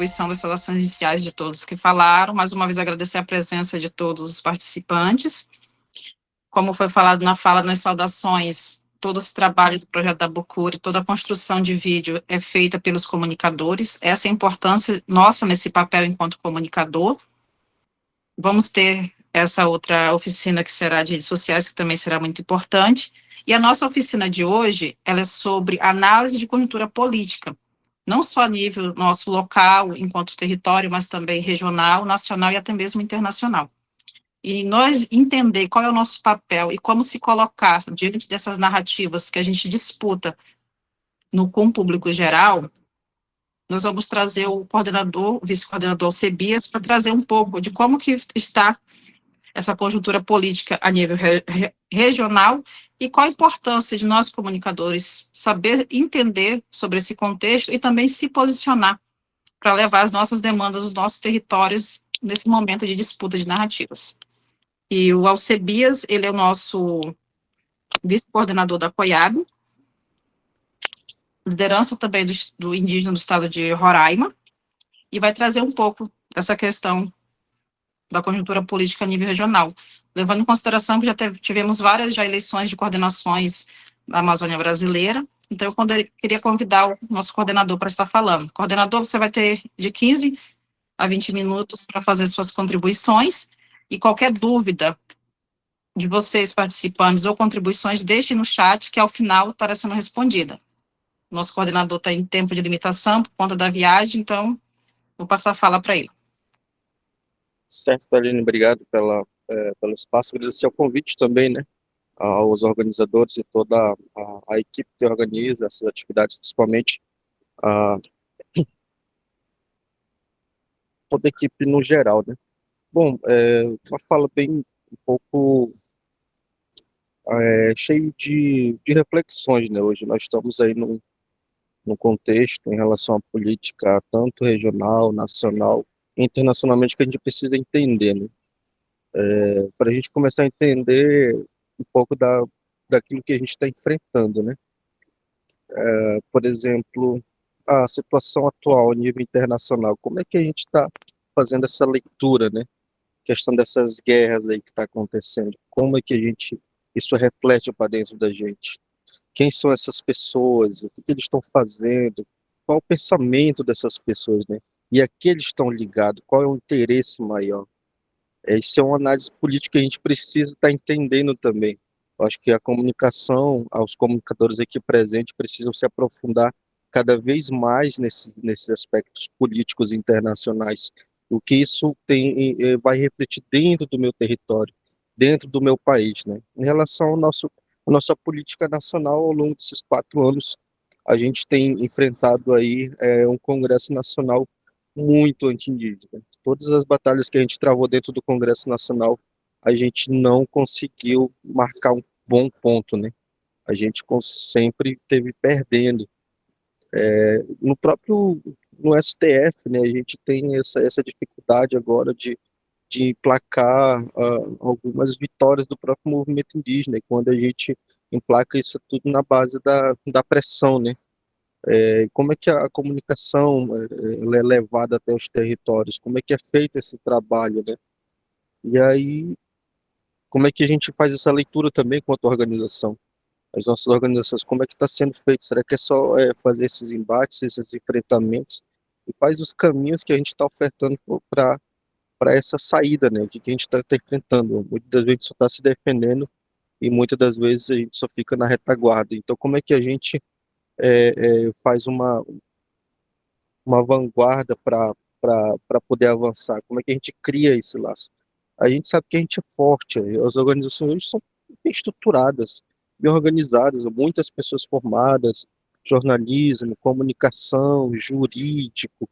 contribuição das saudações iniciais de todos que falaram. Mais uma vez, agradecer a presença de todos os participantes. Como foi falado na fala, nas saudações, todo esse trabalho do projeto da Bucure, toda a construção de vídeo é feita pelos comunicadores. Essa é a importância nossa nesse papel enquanto comunicador. Vamos ter essa outra oficina que será de redes sociais, que também será muito importante. E a nossa oficina de hoje, ela é sobre análise de conjuntura política, não só a nível nosso local, enquanto território, mas também regional, nacional e até mesmo internacional. E nós entender qual é o nosso papel e como se colocar diante dessas narrativas que a gente disputa com o público geral, nós vamos trazer o coordenador, o vice-coordenador Alcebias, para trazer um pouco de como que está essa conjuntura política a nível regional e qual a importância de nós, comunicadores, saber entender sobre esse contexto e também se posicionar para levar as nossas demandas dos nossos territórios nesse momento de disputa de narrativas. E o Alcebias, ele é o nosso vice-coordenador da COIAB, liderança também do indígena do estado de Roraima, e vai trazer um pouco dessa questão da conjuntura política a nível regional, levando em consideração que já tivemos várias eleições de coordenações da Amazônia brasileira. Então, eu queria convidar o nosso coordenador para estar falando. Coordenador, você vai ter de 15 a 20 minutos para fazer suas contribuições, e qualquer dúvida de vocês, participantes, ou contribuições, deixe no chat, que ao final estará sendo respondida. Nosso coordenador está em tempo de limitação por conta da viagem, então vou passar a fala para ele. Certo, Aline, obrigado pelo espaço. Agradecer o convite também, né, aos organizadores e toda a equipe que organiza essas atividades, principalmente a toda a equipe no geral, né. Bom, uma fala bem um pouco cheio de reflexões, né. Hoje nós estamos aí num contexto em relação à política, tanto regional, nacional, internacionalmente, que a gente precisa entender, né. Para a gente começar a entender um pouco daquilo que a gente está enfrentando, né? Por exemplo, a situação atual a nível internacional, como é que a gente está fazendo essa leitura, né? Questão dessas guerras aí que está acontecendo, como é que isso reflete para dentro da gente? Quem são essas pessoas? O que eles estão fazendo? Qual o pensamento dessas pessoas, né? E a que eles estão ligados? Qual é o interesse maior? Isso é uma análise política que a gente precisa estar entendendo também. Eu acho que a comunicação, os comunicadores aqui presentes precisam se aprofundar cada vez mais nesses aspectos políticos internacionais. O que isso vai refletir dentro do meu território, dentro do meu país, né? Em relação à nossa política nacional, ao longo desses 4 anos, a gente tem enfrentado aí um Congresso Nacional muito anti-indígena. Todas as batalhas que a gente travou dentro do Congresso Nacional, a gente não conseguiu marcar um bom ponto, né? A gente sempre teve perdendo. No próprio no STF, né, a gente tem essa dificuldade agora de emplacar algumas vitórias do próprio movimento indígena, e quando a gente emplaca isso tudo na base da pressão, né? Como é que a comunicação ela é levada até os territórios? Como é que é feito esse trabalho, né? E aí, como é que a gente faz essa leitura também quanto organização? As nossas organizações, como é que está sendo feito? Será que é só fazer esses embates, esses enfrentamentos? E quais os caminhos que a gente está ofertando para essa saída, né? O que a gente está enfrentando? Muitas das vezes a gente só está se defendendo e muitas das vezes a gente só fica na retaguarda. Então, como é que a gente faz uma vanguarda para poder avançar? Como é que a gente cria esse laço? A gente sabe que a gente é forte, as organizações hoje são bem estruturadas, bem organizadas, muitas pessoas formadas, jornalismo, comunicação, jurídico,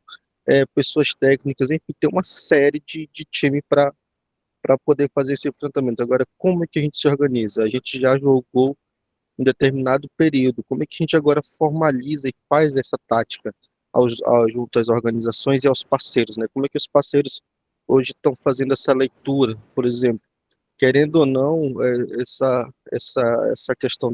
pessoas técnicas, enfim, tem uma série de time para poder fazer esse enfrentamento. Agora, como é que a gente se organiza? A gente já jogou um determinado período. Como é que a gente agora formaliza e faz essa tática junto às organizações e aos parceiros, né? Como é que os parceiros hoje estão fazendo essa leitura, por exemplo? Querendo ou não, essa questão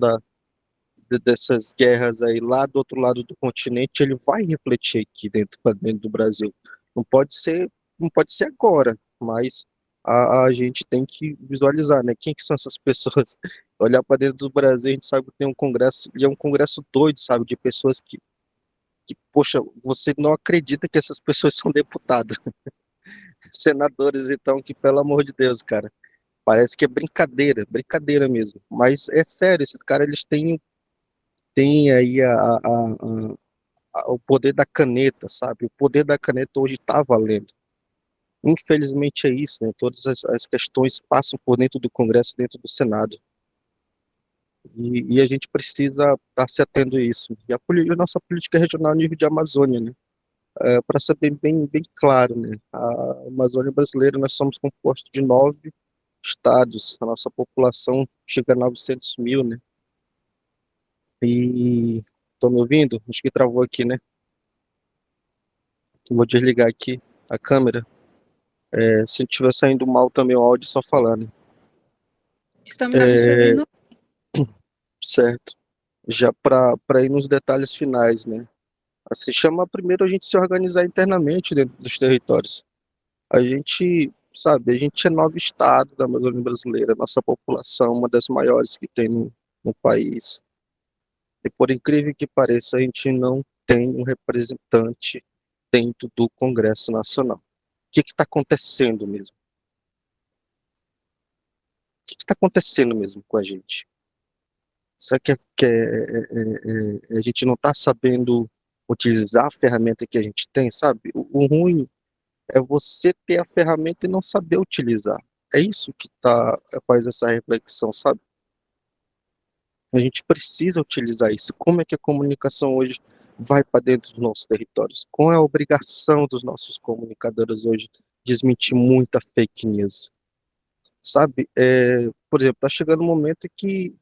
dessas guerras aí lá do outro lado do continente, ele vai refletir aqui dentro, pra dentro do Brasil. Não pode ser, não pode ser agora, mas a gente tem que visualizar, né? Quem que são essas pessoas? Olhar para dentro do Brasil, a gente sabe que tem um congresso, e é um congresso doido, sabe? De pessoas que, poxa, você não acredita que essas pessoas são deputados, senadores, então, que pelo amor de Deus, cara. Parece que é brincadeira, brincadeira mesmo. Mas é sério, esses caras eles têm aí o poder da caneta, sabe? O poder da caneta hoje está valendo. Infelizmente é isso, né? Todas as questões passam por dentro do Congresso, dentro do Senado. E a gente precisa estar se atendo a isso. E a nossa política regional a nível de Amazônia, né? Para ser bem claro, né? A Amazônia brasileira, nós somos compostos de 9 estados. A nossa população chega a 900 mil, né? E estão me ouvindo? Acho que travou aqui, né? Vou desligar aqui a câmera. Se estiver saindo mal também o áudio, só falando. Estamos te ouvindo. Certo. Já para ir nos detalhes finais, né? Assim, chama primeiro a gente se organizar internamente dentro dos territórios. A gente, sabe, a gente é 9 estados da Amazônia brasileira, nossa população, uma das maiores que tem no país. E por incrível que pareça, a gente não tem um representante dentro do Congresso Nacional. O que está acontecendo mesmo? O que está acontecendo mesmo com a gente? Será que a gente não está sabendo utilizar a ferramenta que a gente tem, sabe? O ruim é você ter a ferramenta e não saber utilizar. É isso que faz essa reflexão, sabe? A gente precisa utilizar isso. Como é que a comunicação hoje vai para dentro dos nossos territórios? Qual é a obrigação dos nossos comunicadores hoje? Desmentir muita fake news, sabe? Por exemplo, está chegando um momento que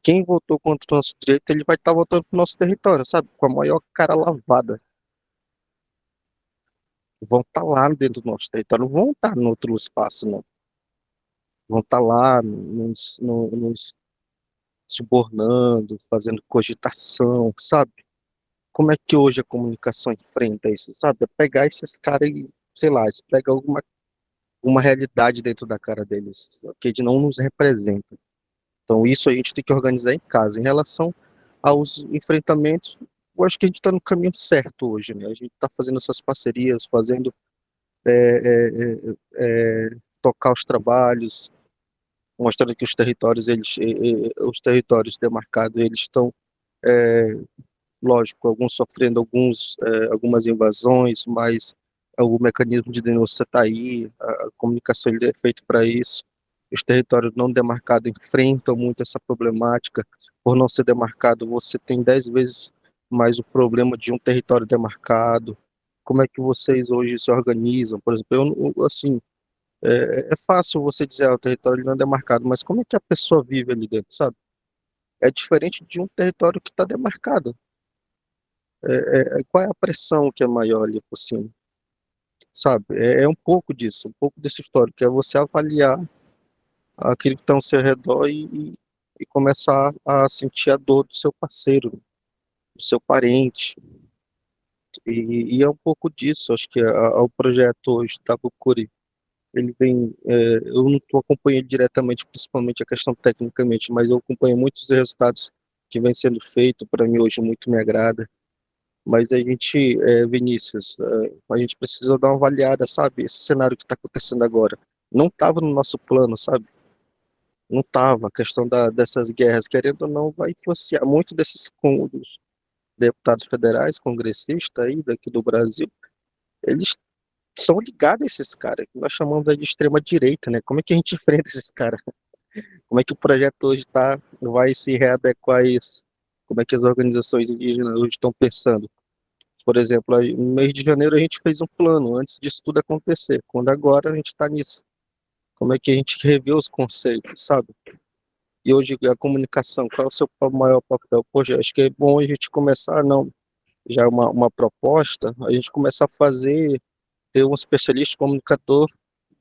quem votou contra o nosso direito, ele vai estar votando para o nosso território, sabe? Com a maior cara lavada. Vão estar lá dentro do nosso território, não vão estar no outro espaço, não. Vão estar lá nos subornando, fazendo cogitação, sabe? Como é que hoje a comunicação enfrenta isso, sabe? É pegar esses caras e, sei lá, pega uma realidade dentro da cara deles, que não nos representa. Então, isso a gente tem que organizar em casa. Em relação aos enfrentamentos, eu acho que a gente está no caminho certo hoje, né? A gente está fazendo essas parcerias, fazendo é, é, tocar os trabalhos, mostrando que os territórios, os territórios demarcados, eles estão, é, lógico, alguns sofrendo algumas invasões, mas o mecanismo de denúncia está aí, a comunicação ele é feita para isso. Os territórios não demarcados enfrentam muito essa problemática. Por não ser demarcado, você tem 10 vezes mais o problema de um território demarcado. Como é que vocês hoje se organizam? Por exemplo, assim, é fácil você dizer, o território não é demarcado, mas como é que a pessoa vive ali dentro, sabe? É diferente de um território que está demarcado. Qual é a pressão que é maior ali por cima, sabe? É um pouco disso, um pouco desse histórico, que é você avaliar aquilo que está ao seu redor e começar a sentir a dor do seu parceiro, do seu parente. E é um pouco disso, acho que o projeto hoje da Bucuri, ele vem, eu não estou acompanhando diretamente, principalmente a questão tecnicamente, mas eu acompanho muitos resultados que vem sendo feito, para mim hoje muito me agrada. Mas a gente, Vinícius, a gente precisa dar uma avaliada, sabe? Esse cenário que está acontecendo agora não estava no nosso plano, sabe? Não estava. A questão dessas guerras, querendo ou não, vai influenciar muito dos deputados federais, congressistas aí daqui do Brasil. Eles são ligados a esses caras, que nós chamamos aí de extrema direita, né? Como é que a gente enfrenta esses caras? Como é que o projeto hoje vai se readequar a isso? Como é que as organizações indígenas hoje estão pensando? Por exemplo, no mês de janeiro a gente fez um plano antes disso tudo acontecer. Quando agora a gente está nisso. Como é que a gente revê os conceitos, sabe? E hoje a comunicação, qual é o seu maior papel? Poxa, acho que é bom a gente começar, não, já é uma proposta, a gente começar a ter um especialista comunicador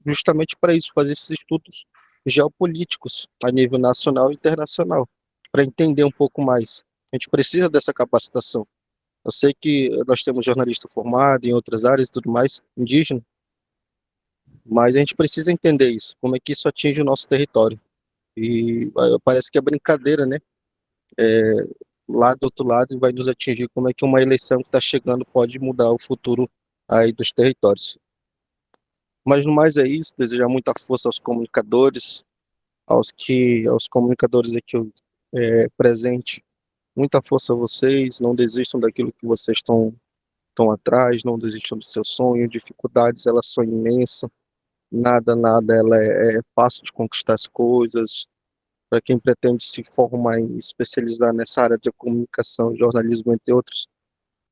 justamente para isso, fazer esses estudos geopolíticos a nível nacional e internacional. para entender um pouco mais. A gente precisa dessa capacitação. Eu sei que nós temos jornalista formado em outras áreas e tudo mais, indígena, mas a gente precisa entender isso, como é que isso atinge o nosso território. E parece que é brincadeira, né? Lá do outro lado vai nos atingir, como é que uma eleição que está chegando pode mudar o futuro aí dos territórios. Mas no mais é isso, desejar muita força aos comunicadores, aos comunicadores aqui presente, muita força a vocês, não desistam daquilo que vocês estão atrás, não desistam do seu sonho, dificuldades elas são imensas, nada ela é fácil de conquistar as coisas. Para quem pretende se formar e especializar nessa área de comunicação, jornalismo, entre outros,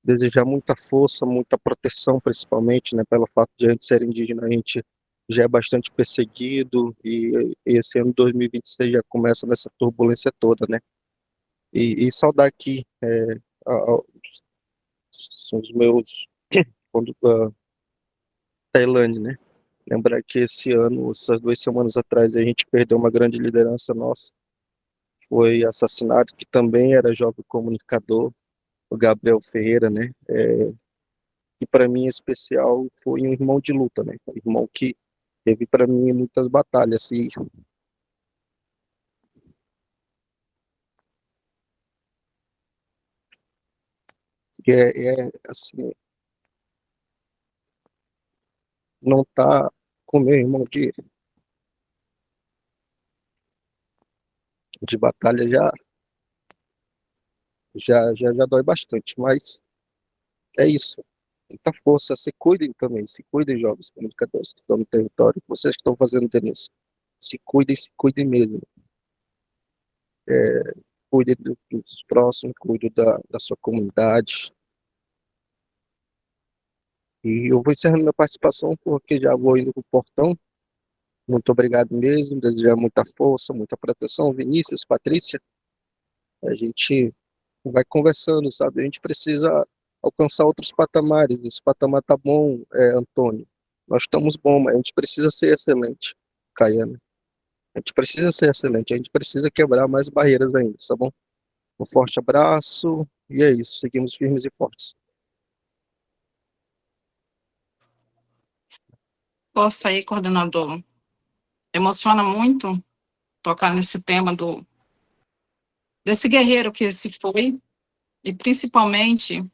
desejar muita força, muita proteção, principalmente, né, pelo fato de a gente ser indígena, a gente já é bastante perseguido, e esse ano 2026 já começa nessa turbulência toda, né? E saudar aqui, são os meus, quando, Tailândia, né? Lembrar que esse ano, essas 2 semanas atrás, a gente perdeu uma grande liderança nossa, foi assassinado, que também era jovem comunicador, o Gabriel Ferreira, né? Que para mim em especial foi um irmão de luta, né? Um irmão que teve para mim muitas batalhas e assim, não tá com meu irmão de batalha já dói bastante, mas é isso. Muita força, se cuidem também, se cuidem, jovens comunicadores que estão no território, vocês que estão fazendo denúncia, se cuidem mesmo. Cuide dos próximos, cuide da sua comunidade. E eu vou encerrando minha participação porque já vou indo para o portão. Muito obrigado mesmo, desejar muita força, muita proteção. Vinícius, Patrícia, a gente vai conversando, sabe? A gente precisa alcançar outros patamares. Esse patamar tá bom, Antônio. Nós estamos bom, mas a gente precisa ser excelente, Caiana. A gente precisa ser excelente, a gente precisa quebrar mais barreiras ainda, tá bom? Um forte abraço e é isso. Seguimos firmes e fortes. Força aí, coordenador. Emociona muito tocar nesse tema desse guerreiro que se foi, e principalmente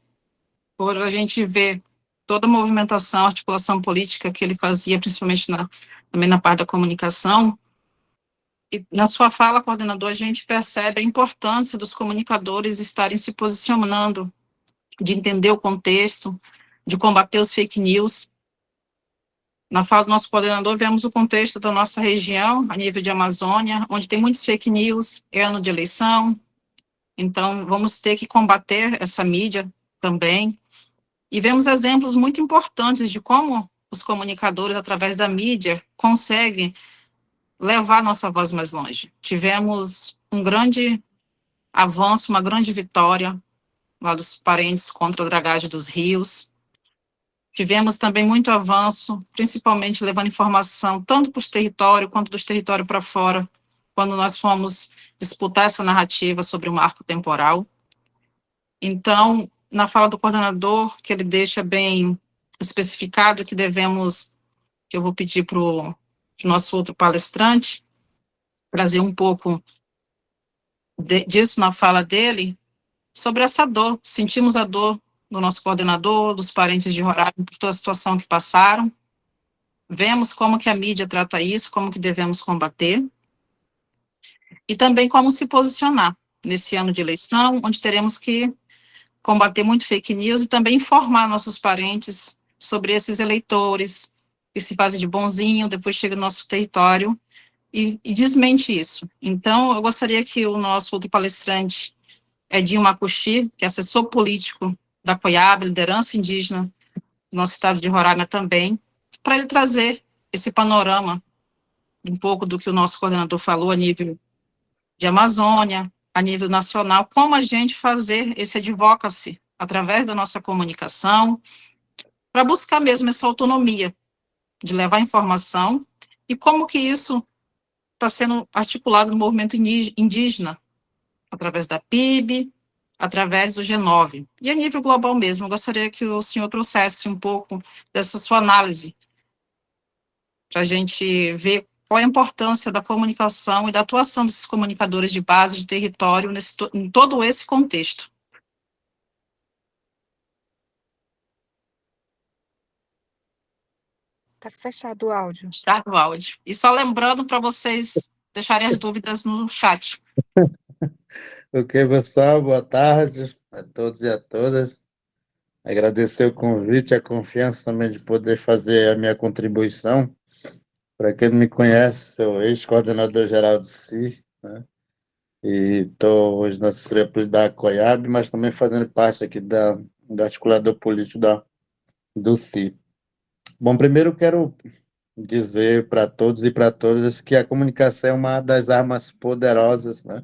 por a gente ver toda a movimentação, articulação política que ele fazia, principalmente também na parte da comunicação. E na sua fala, coordenador, a gente percebe a importância dos comunicadores estarem se posicionando, de entender o contexto, de combater os fake news. Na fala do nosso coordenador, vemos o contexto da nossa região, a nível de Amazônia, onde tem muitos fake news, é ano de eleição, então vamos ter que combater essa mídia também. E vemos exemplos muito importantes de como os comunicadores, através da mídia, conseguem levar nossa voz mais longe. Tivemos um grande avanço, uma grande vitória lá dos parentes contra a dragagem dos rios. Tivemos também muito avanço, principalmente levando informação tanto para os territórios quanto dos territórios para fora, quando nós fomos disputar essa narrativa sobre o marco temporal. Então, na fala do coordenador, que ele deixa bem especificado que devemos, que eu vou pedir para o nosso outro palestrante, trazer um pouco disso na fala dele, sobre essa dor. Sentimos a dor do nosso coordenador, dos parentes de Roraima, por toda a situação que passaram. Vemos como que a mídia trata isso, como que devemos combater, e também como se posicionar nesse ano de eleição, onde teremos que combater muito fake news e também informar nossos parentes sobre esses eleitores que se fazem de bonzinho, depois chega no nosso território e desmente isso. Então, eu gostaria que o nosso outro palestrante, Edinho Macuxi, que é assessor político da COIAB, liderança indígena do nosso estado de Roraima também, para ele trazer esse panorama, um pouco do que o nosso coordenador falou a nível de Amazônia, a nível nacional, como a gente fazer esse advocacy através da nossa comunicação, para buscar mesmo essa autonomia de levar informação, e como que isso está sendo articulado no movimento indígena, através da PIB, através do G9. E a nível global mesmo, eu gostaria que o senhor trouxesse um pouco dessa sua análise, para a gente ver qual a importância da comunicação e da atuação desses comunicadores de base de território em todo esse contexto. Tá fechado o áudio. Está no áudio. E só lembrando para vocês deixarem as dúvidas no chat. Ok, pessoal, boa tarde a todos e a todas. Agradecer o convite, a confiança também de poder fazer a minha contribuição. Para quem não me conhece, sou ex-coordenador-geral do CI, né? E estou hoje na assessoria política da COIAB, mas também fazendo parte aqui do articulador político do CI. Bom, primeiro eu quero dizer para todos e para todas que a comunicação é uma das armas poderosas, né,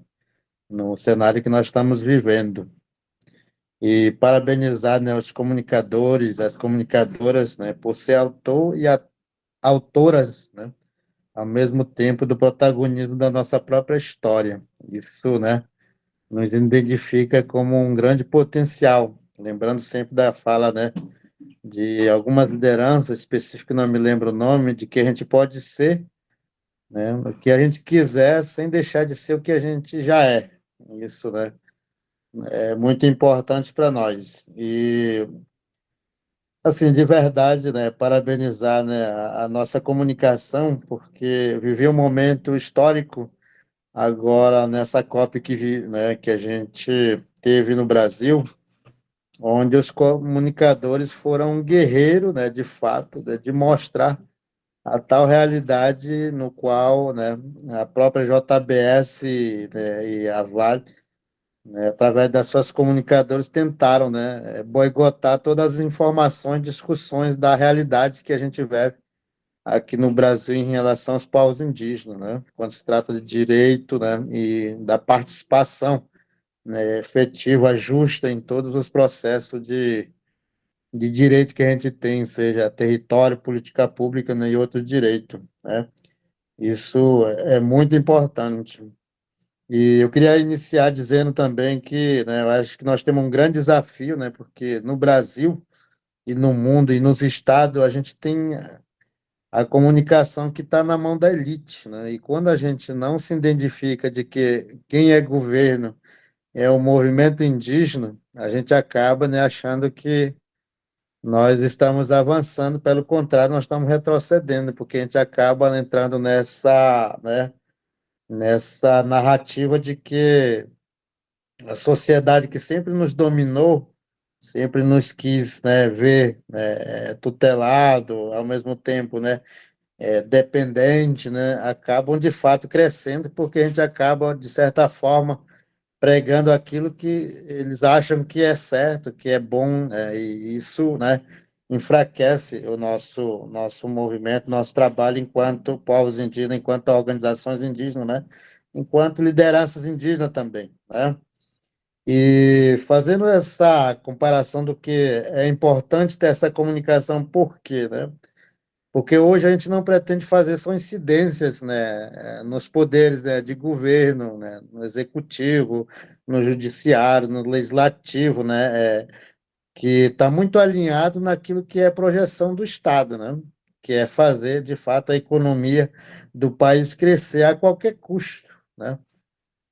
no cenário que nós estamos vivendo. E parabenizar, né, os comunicadores, as comunicadoras, né, por ser autor e autoras, né, ao mesmo tempo do protagonismo da nossa própria história. Isso, né, nos identifica como um grande potencial. Lembrando sempre da fala, né, de algumas lideranças específicas, não me lembro o nome, de que a gente pode ser, né, o que a gente quiser, sem deixar de ser o que a gente já é. Isso, né, é muito importante para nós. E, assim, de verdade, né, parabenizar, né, a nossa comunicação, porque vivi um momento histórico agora nessa COP né, que a gente teve no Brasil, onde os comunicadores foram um guerreiro, né, de fato, né, de mostrar a tal realidade no qual, né, a própria JBS, né, e a Vale, né, através das suas comunicadoras, tentaram, né, boicotar todas as informações, discussões da realidade que a gente vive aqui no Brasil em relação aos povos indígenas, né, quando se trata de direito, né, e da participação, né, efetiva, justa em todos os processos de direito que a gente tem, seja território, política pública, né, e outro direito, né? Isso é muito importante. E eu queria iniciar dizendo também que, né, eu acho que nós temos um grande desafio, né, porque no Brasil e no mundo e nos estados a gente tem a comunicação que está na mão da elite, né? E quando a gente não se identifica de que quem é governo é o movimento indígena, a gente acaba, né, achando que nós estamos avançando, pelo contrário, nós estamos retrocedendo, porque a gente acaba entrando nessa, né, nessa narrativa de que a sociedade que sempre nos dominou, sempre nos quis, né, ver, né, tutelado, ao mesmo tempo, né, dependente, né, acabam de fato crescendo, porque a gente acaba, de certa forma, pregando aquilo que eles acham que é certo, que é bom, e isso, né, enfraquece o nosso movimento, nosso trabalho enquanto povos indígenas, enquanto organizações indígenas, né, enquanto lideranças indígenas também, né? E fazendo essa comparação do que é importante ter essa comunicação, por quê, né? Porque hoje a gente não pretende fazer só incidências, né, nos poderes, né, de governo, né, no executivo, no judiciário, no legislativo, né, que está muito alinhado naquilo que é projeção do Estado, né, que é fazer, de fato, a economia do país crescer a qualquer custo, né.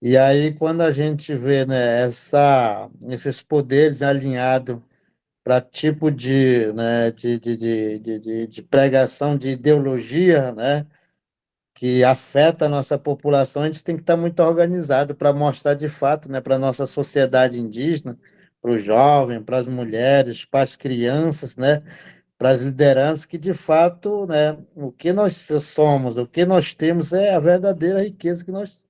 E aí, quando a gente vê, né, esses poderes alinhados para tipo de pregação de ideologia, né, que afeta a nossa população, a gente tem que estar muito organizado para mostrar de fato, né, para a nossa sociedade indígena, para os jovens, para as mulheres, para as crianças, né, para as lideranças, que de fato, né, o que nós somos, o que nós temos é a verdadeira riqueza que nós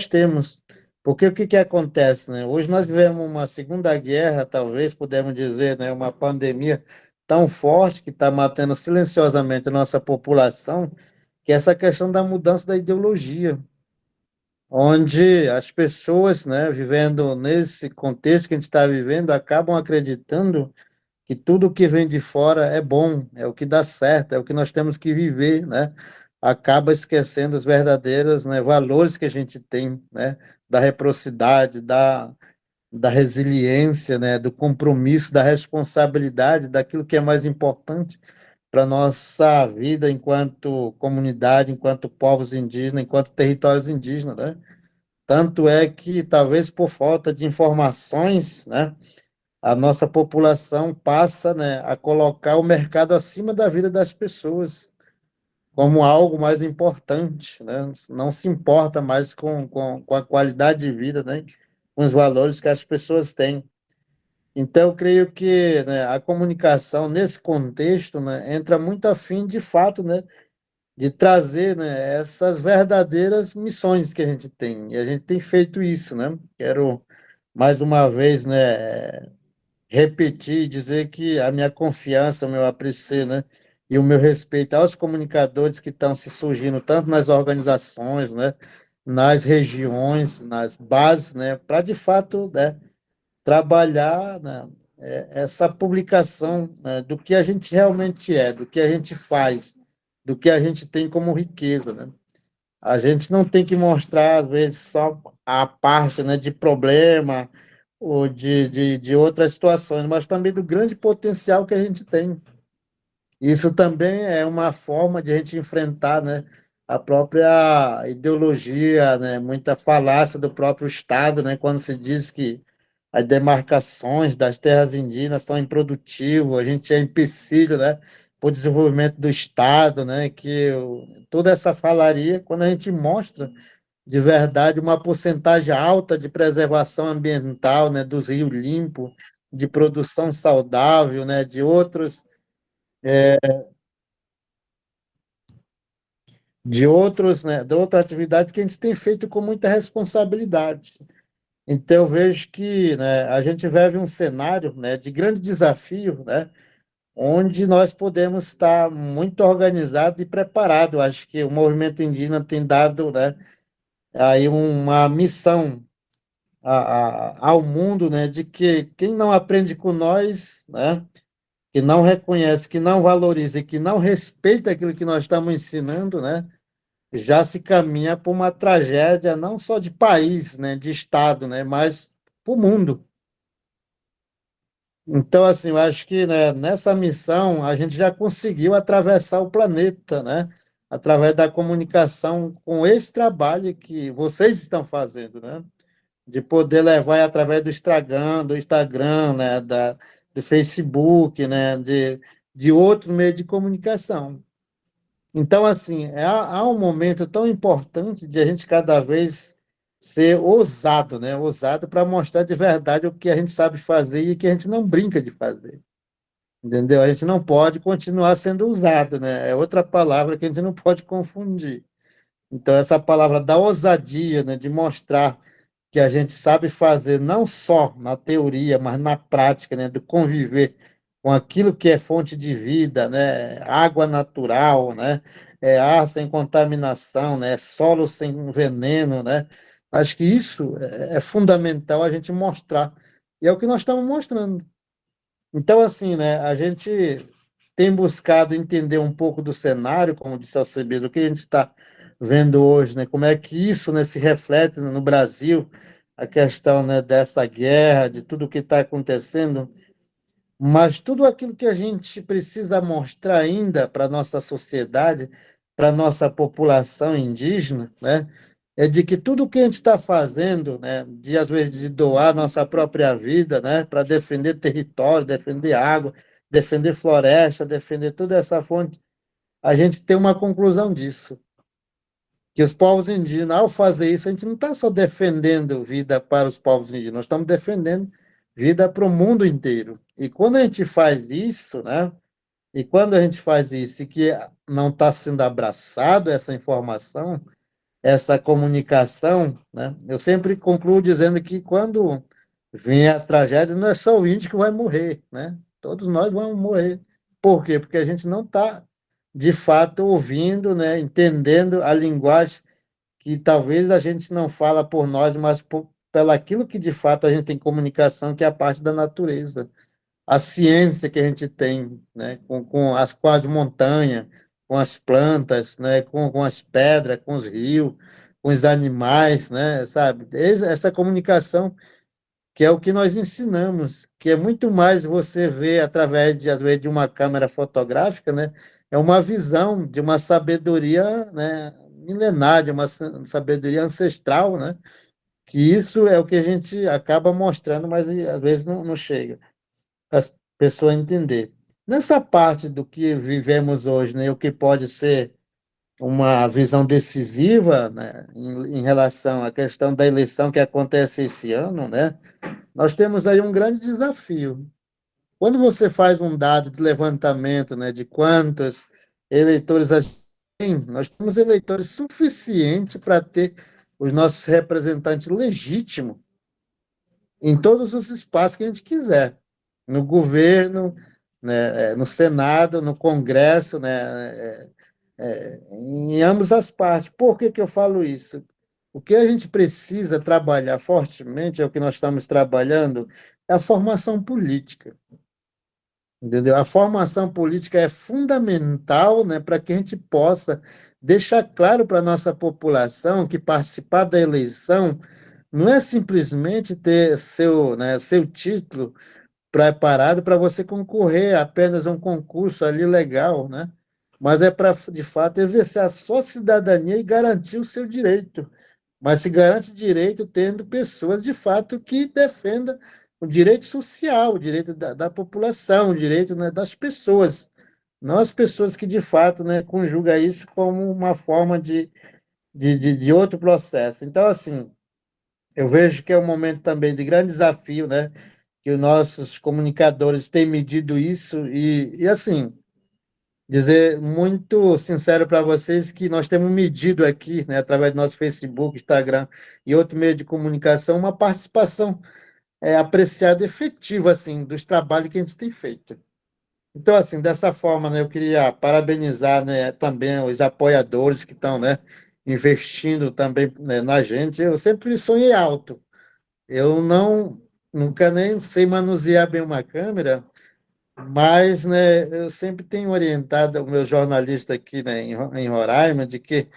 temos. Porque o que que acontece, né? Hoje nós vivemos uma segunda guerra, talvez podemos dizer, né, uma pandemia tão forte que está matando silenciosamente a nossa população, que é essa questão da mudança da ideologia, onde as pessoas, né, vivendo nesse contexto que a gente está vivendo, acabam acreditando que tudo que vem de fora é bom, é o que dá certo, é o que nós temos que viver, né? Acaba esquecendo os verdadeiros, né, valores que a gente tem, né, da reciprocidade, da resiliência, né, do compromisso, da responsabilidade, daquilo que é mais importante para a nossa vida enquanto comunidade, enquanto povos indígenas, enquanto territórios indígenas, né? Tanto é que, talvez por falta de informações, né, a nossa população passa, né, a colocar o mercado acima da vida das pessoas, como algo mais importante, né? Não se importa mais com a qualidade de vida, né, com os valores que as pessoas têm. Então, eu creio que, né, a comunicação, nesse contexto, né, entra muito a fim, de fato, né, de trazer, né, essas verdadeiras missões que a gente tem. E a gente tem feito isso, né? Quero, mais uma vez, né, repetir e dizer que a minha confiança, o meu apreço, né, e o meu respeito aos comunicadores que estão se surgindo, tanto nas organizações, né, nas regiões, nas bases, né, para, de fato, né, trabalhar, né, essa publicação, né, do que a gente realmente é, do que a gente faz, do que a gente tem como riqueza, né? A gente não tem que mostrar, às vezes, só a parte, né, de problema ou de outras situações, mas também do grande potencial que a gente tem. Isso também é uma forma de a gente enfrentar, né, a própria ideologia, né, muita falácia do próprio Estado, né, quando se diz que as demarcações das terras indígenas são improdutivas, a gente é empecilho, né, para o desenvolvimento do Estado, né, toda essa falaria, quando a gente mostra de verdade uma porcentagem alta de preservação ambiental, né, dos rios limpos, de produção saudável, né, né, de outras atividades que a gente tem feito com muita responsabilidade. Então, eu vejo que, né, a gente vive um cenário, né, de grande desafio, né, onde nós podemos estar muito organizados e preparados. Acho que o movimento indígena tem dado, né, aí uma missão ao mundo, né, de que quem não aprende com nós, né, que não reconhece, que não valoriza e que não respeita aquilo que nós estamos ensinando, né, já se caminha para uma tragédia não só de país, né, de estado, né, mas para o mundo. Então, assim, eu acho que, né, nessa missão a gente já conseguiu atravessar o planeta, né, através da comunicação com esse trabalho que vocês estão fazendo, né, de poder levar através do Instagram, né, do Facebook, né, de outros meios de comunicação. Então, assim, há um momento tão importante de a gente cada vez ser ousado, né? Ousado para mostrar de verdade o que a gente sabe fazer e o que a gente não brinca de fazer. Entendeu? A gente não pode continuar sendo usado, né? É outra palavra que a gente não pode confundir. Então, essa palavra da ousadia, né, de mostrar que a gente sabe fazer não só na teoria, mas na prática, né, do conviver com aquilo que é fonte de vida, né, água natural, né, ar sem contaminação, né, solo sem veneno, né. Acho que isso é fundamental a gente mostrar. E é o que nós estamos mostrando. Então, assim, né, a gente tem buscado entender um pouco do cenário, como disse Alcebiades, o que a gente está vendo hoje, né, como é que isso, né, se reflete no Brasil, a questão, né, dessa guerra, de tudo o que está acontecendo, mas tudo aquilo que a gente precisa mostrar ainda para a nossa sociedade, para a nossa população indígena, né, é de que tudo o que a gente está fazendo, né, de às vezes de doar nossa própria vida, né, para defender território, defender água, defender floresta, defender toda essa fonte, a gente tem uma conclusão disso, que os povos indígenas, ao fazer isso, a gente não está só defendendo vida para os povos indígenas, nós estamos defendendo vida para o mundo inteiro. E quando a gente faz isso, né, e quando a gente faz isso e que não está sendo abraçado essa informação, essa comunicação, né? Eu sempre concluo dizendo que quando vem a tragédia, não é só o índio que vai morrer, né? Todos nós vamos morrer. Por quê? Porque a gente não está, de fato, ouvindo, né? Entendendo a linguagem que talvez a gente não fala por nós, mas pelo aquilo que, de fato, a gente tem comunicação, que é a parte da natureza. A ciência que a gente tem, né? Com as montanhas, com as plantas, né? Com as pedras, com os rios, com os animais, né, sabe? Essa comunicação que é o que nós ensinamos, que é muito mais você ver através de, às vezes, de uma câmera fotográfica, né? É uma visão de uma sabedoria, né, milenar, de uma sabedoria ancestral, né? Que isso é o que a gente acaba mostrando, mas às vezes não chega para as pessoas entender. Nessa parte do que vivemos hoje, né, o que pode ser uma visão decisiva, né, em relação à questão da eleição que acontece esse ano, né, nós temos aí um grande desafio. Quando você faz um dado de levantamento, né, de quantos eleitores a gente tem, nós temos eleitores suficientes para ter os nossos representantes legítimos em todos os espaços que a gente quiser, no governo, né, no Senado, no Congresso, né, em ambas as partes. Por que eu falo isso? O que a gente precisa trabalhar fortemente, é o que nós estamos trabalhando, é a formação política. Entendeu? A formação política é fundamental, né, para que a gente possa deixar claro para a nossa população que participar da eleição não é simplesmente ter seu título preparado para você concorrer a apenas um concurso ali legal, né? Mas é para, de fato, exercer a sua cidadania e garantir o seu direito. Mas se garante direito tendo pessoas, de fato, que defendam o direito social, o direito da população, o direito, né, das pessoas. Não as pessoas que, de fato, né, conjugam isso como uma forma de outro processo. Então, assim, eu vejo que é um momento também de grande desafio, né? Que os nossos comunicadores têm medido isso e assim, dizer muito sincero para vocês que nós temos medido aqui, né, através do nosso Facebook, Instagram e outro meio de comunicação, uma participação apreciada, efetiva, assim, dos trabalhos que a gente tem feito. Então, assim, dessa forma, né, eu queria parabenizar, né, também os apoiadores que estão, né, investindo também, né, na gente. Eu sempre sonhei alto. Eu nunca nem sei manusear bem uma câmera, mas, né, eu sempre tenho orientado o meu jornalista aqui, né, em Roraima, de que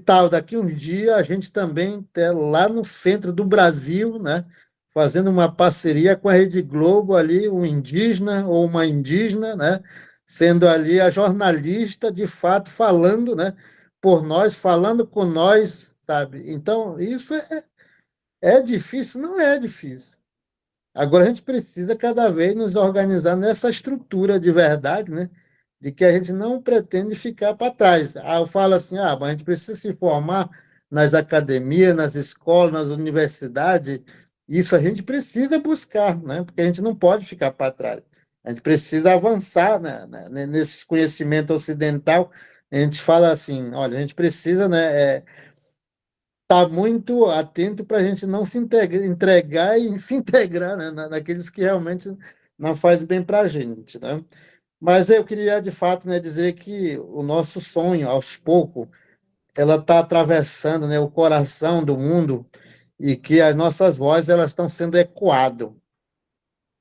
tal daqui uns dias a gente também ter lá no centro do Brasil, né, fazendo uma parceria com a Rede Globo ali, um indígena ou uma indígena, né, sendo ali a jornalista de fato falando, né, por nós, falando com nós, sabe? Então, isso é difícil? Não é difícil. Agora a gente precisa cada vez nos organizar nessa estrutura de verdade, né? De que a gente não pretende ficar para trás. Eu falo assim, mas a gente precisa se formar nas academias, nas escolas, nas universidades. Isso a gente precisa buscar, né? Porque a gente não pode ficar para trás. A gente precisa avançar, né, nesse conhecimento ocidental. A gente fala assim, olha, a gente precisa, né, estar muito atento para a gente não se entregar e se integrar, né, naqueles que realmente não faz bem para a gente, né? Mas eu queria, de fato, né, dizer que o nosso sonho, aos poucos, ela está atravessando, né, o coração do mundo e que as nossas vozes elas estão sendo ecoadas,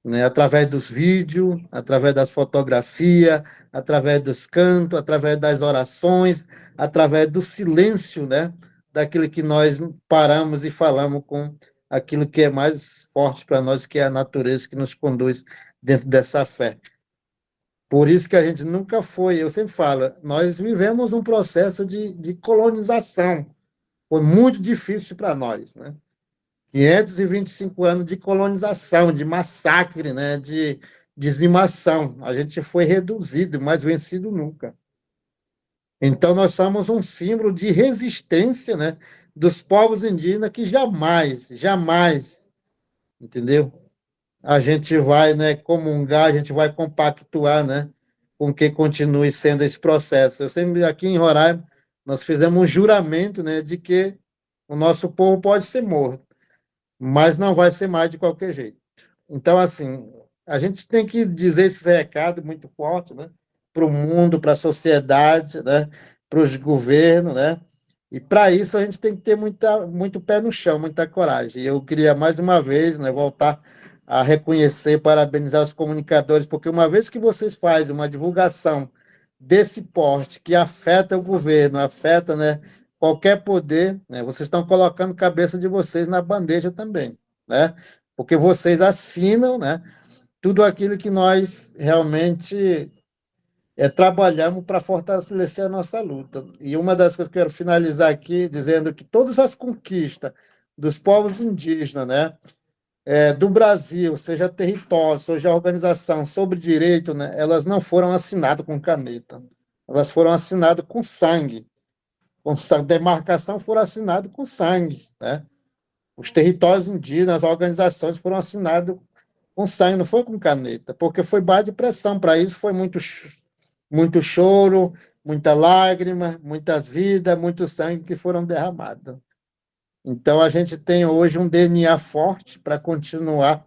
né, através dos vídeos, através das fotografias, através dos cantos, através das orações, através do silêncio, né, daquilo que nós paramos e falamos com aquilo que é mais forte para nós, que é a natureza que nos conduz dentro dessa fé. Por isso que a gente nunca foi, eu sempre falo, nós vivemos um processo de colonização, foi muito difícil para nós, né? 525 anos de colonização, de massacre, né, de dizimação. A gente foi reduzido, mas vencido nunca. Então, nós somos um símbolo de resistência, né, dos povos indígenas que jamais, entendeu? A gente vai, né, comungar, a gente vai compactuar, né, com que continue sendo esse processo. Eu sempre, aqui em Roraima, nós fizemos um juramento, né, de que o nosso povo pode ser morto, mas não vai ser mais de qualquer jeito. Então, assim, a gente tem que dizer esse recado muito forte, né, para o mundo, para a sociedade, né, para os governos, né, e para isso a gente tem que ter muito pé no chão, muita coragem. E eu queria mais uma vez, né, voltar a reconhecer, parabenizar os comunicadores, porque uma vez que vocês fazem uma divulgação desse porte que afeta o governo, afeta, né, qualquer poder, né, vocês estão colocando a cabeça de vocês na bandeja também, né? Porque vocês assinam, né, tudo aquilo que nós realmente trabalhamos para fortalecer a nossa luta. E uma das coisas que eu quero finalizar aqui dizendo que todas as conquistas dos povos indígenas, né, do Brasil, seja território, seja organização sobre direito, né, elas não foram assinadas com caneta, elas foram assinadas com sangue. A demarcação foram assinadas com sangue, né? Os territórios indígenas, as organizações foram assinadas com sangue, não foi com caneta, porque foi base de pressão. Para isso foi muito choro, muita lágrima, muitas vidas, muito sangue que foram derramados. Então, a gente tem hoje um DNA forte para continuar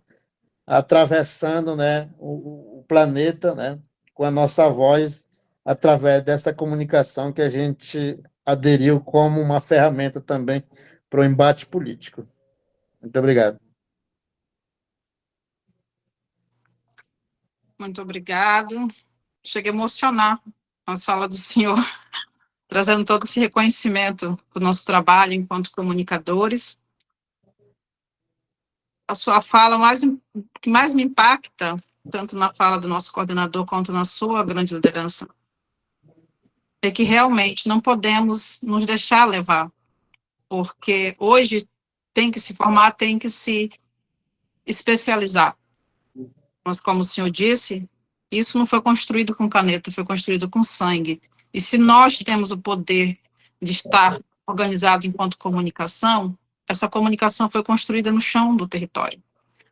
atravessando, né, o planeta, né, com a nossa voz, através dessa comunicação que a gente aderiu como uma ferramenta também para o embate político. Muito obrigado. Muito obrigado. Cheguei a emocionar com a fala do senhor, trazendo todo esse reconhecimento do nosso trabalho enquanto comunicadores. A sua fala, o que mais me impacta, tanto na fala do nosso coordenador quanto na sua grande liderança, é que realmente não podemos nos deixar levar, porque hoje tem que se formar, tem que se especializar. Mas, como o senhor disse, isso não foi construído com caneta, foi construído com sangue. E se nós temos o poder de estar organizado enquanto comunicação, essa comunicação foi construída no chão do território.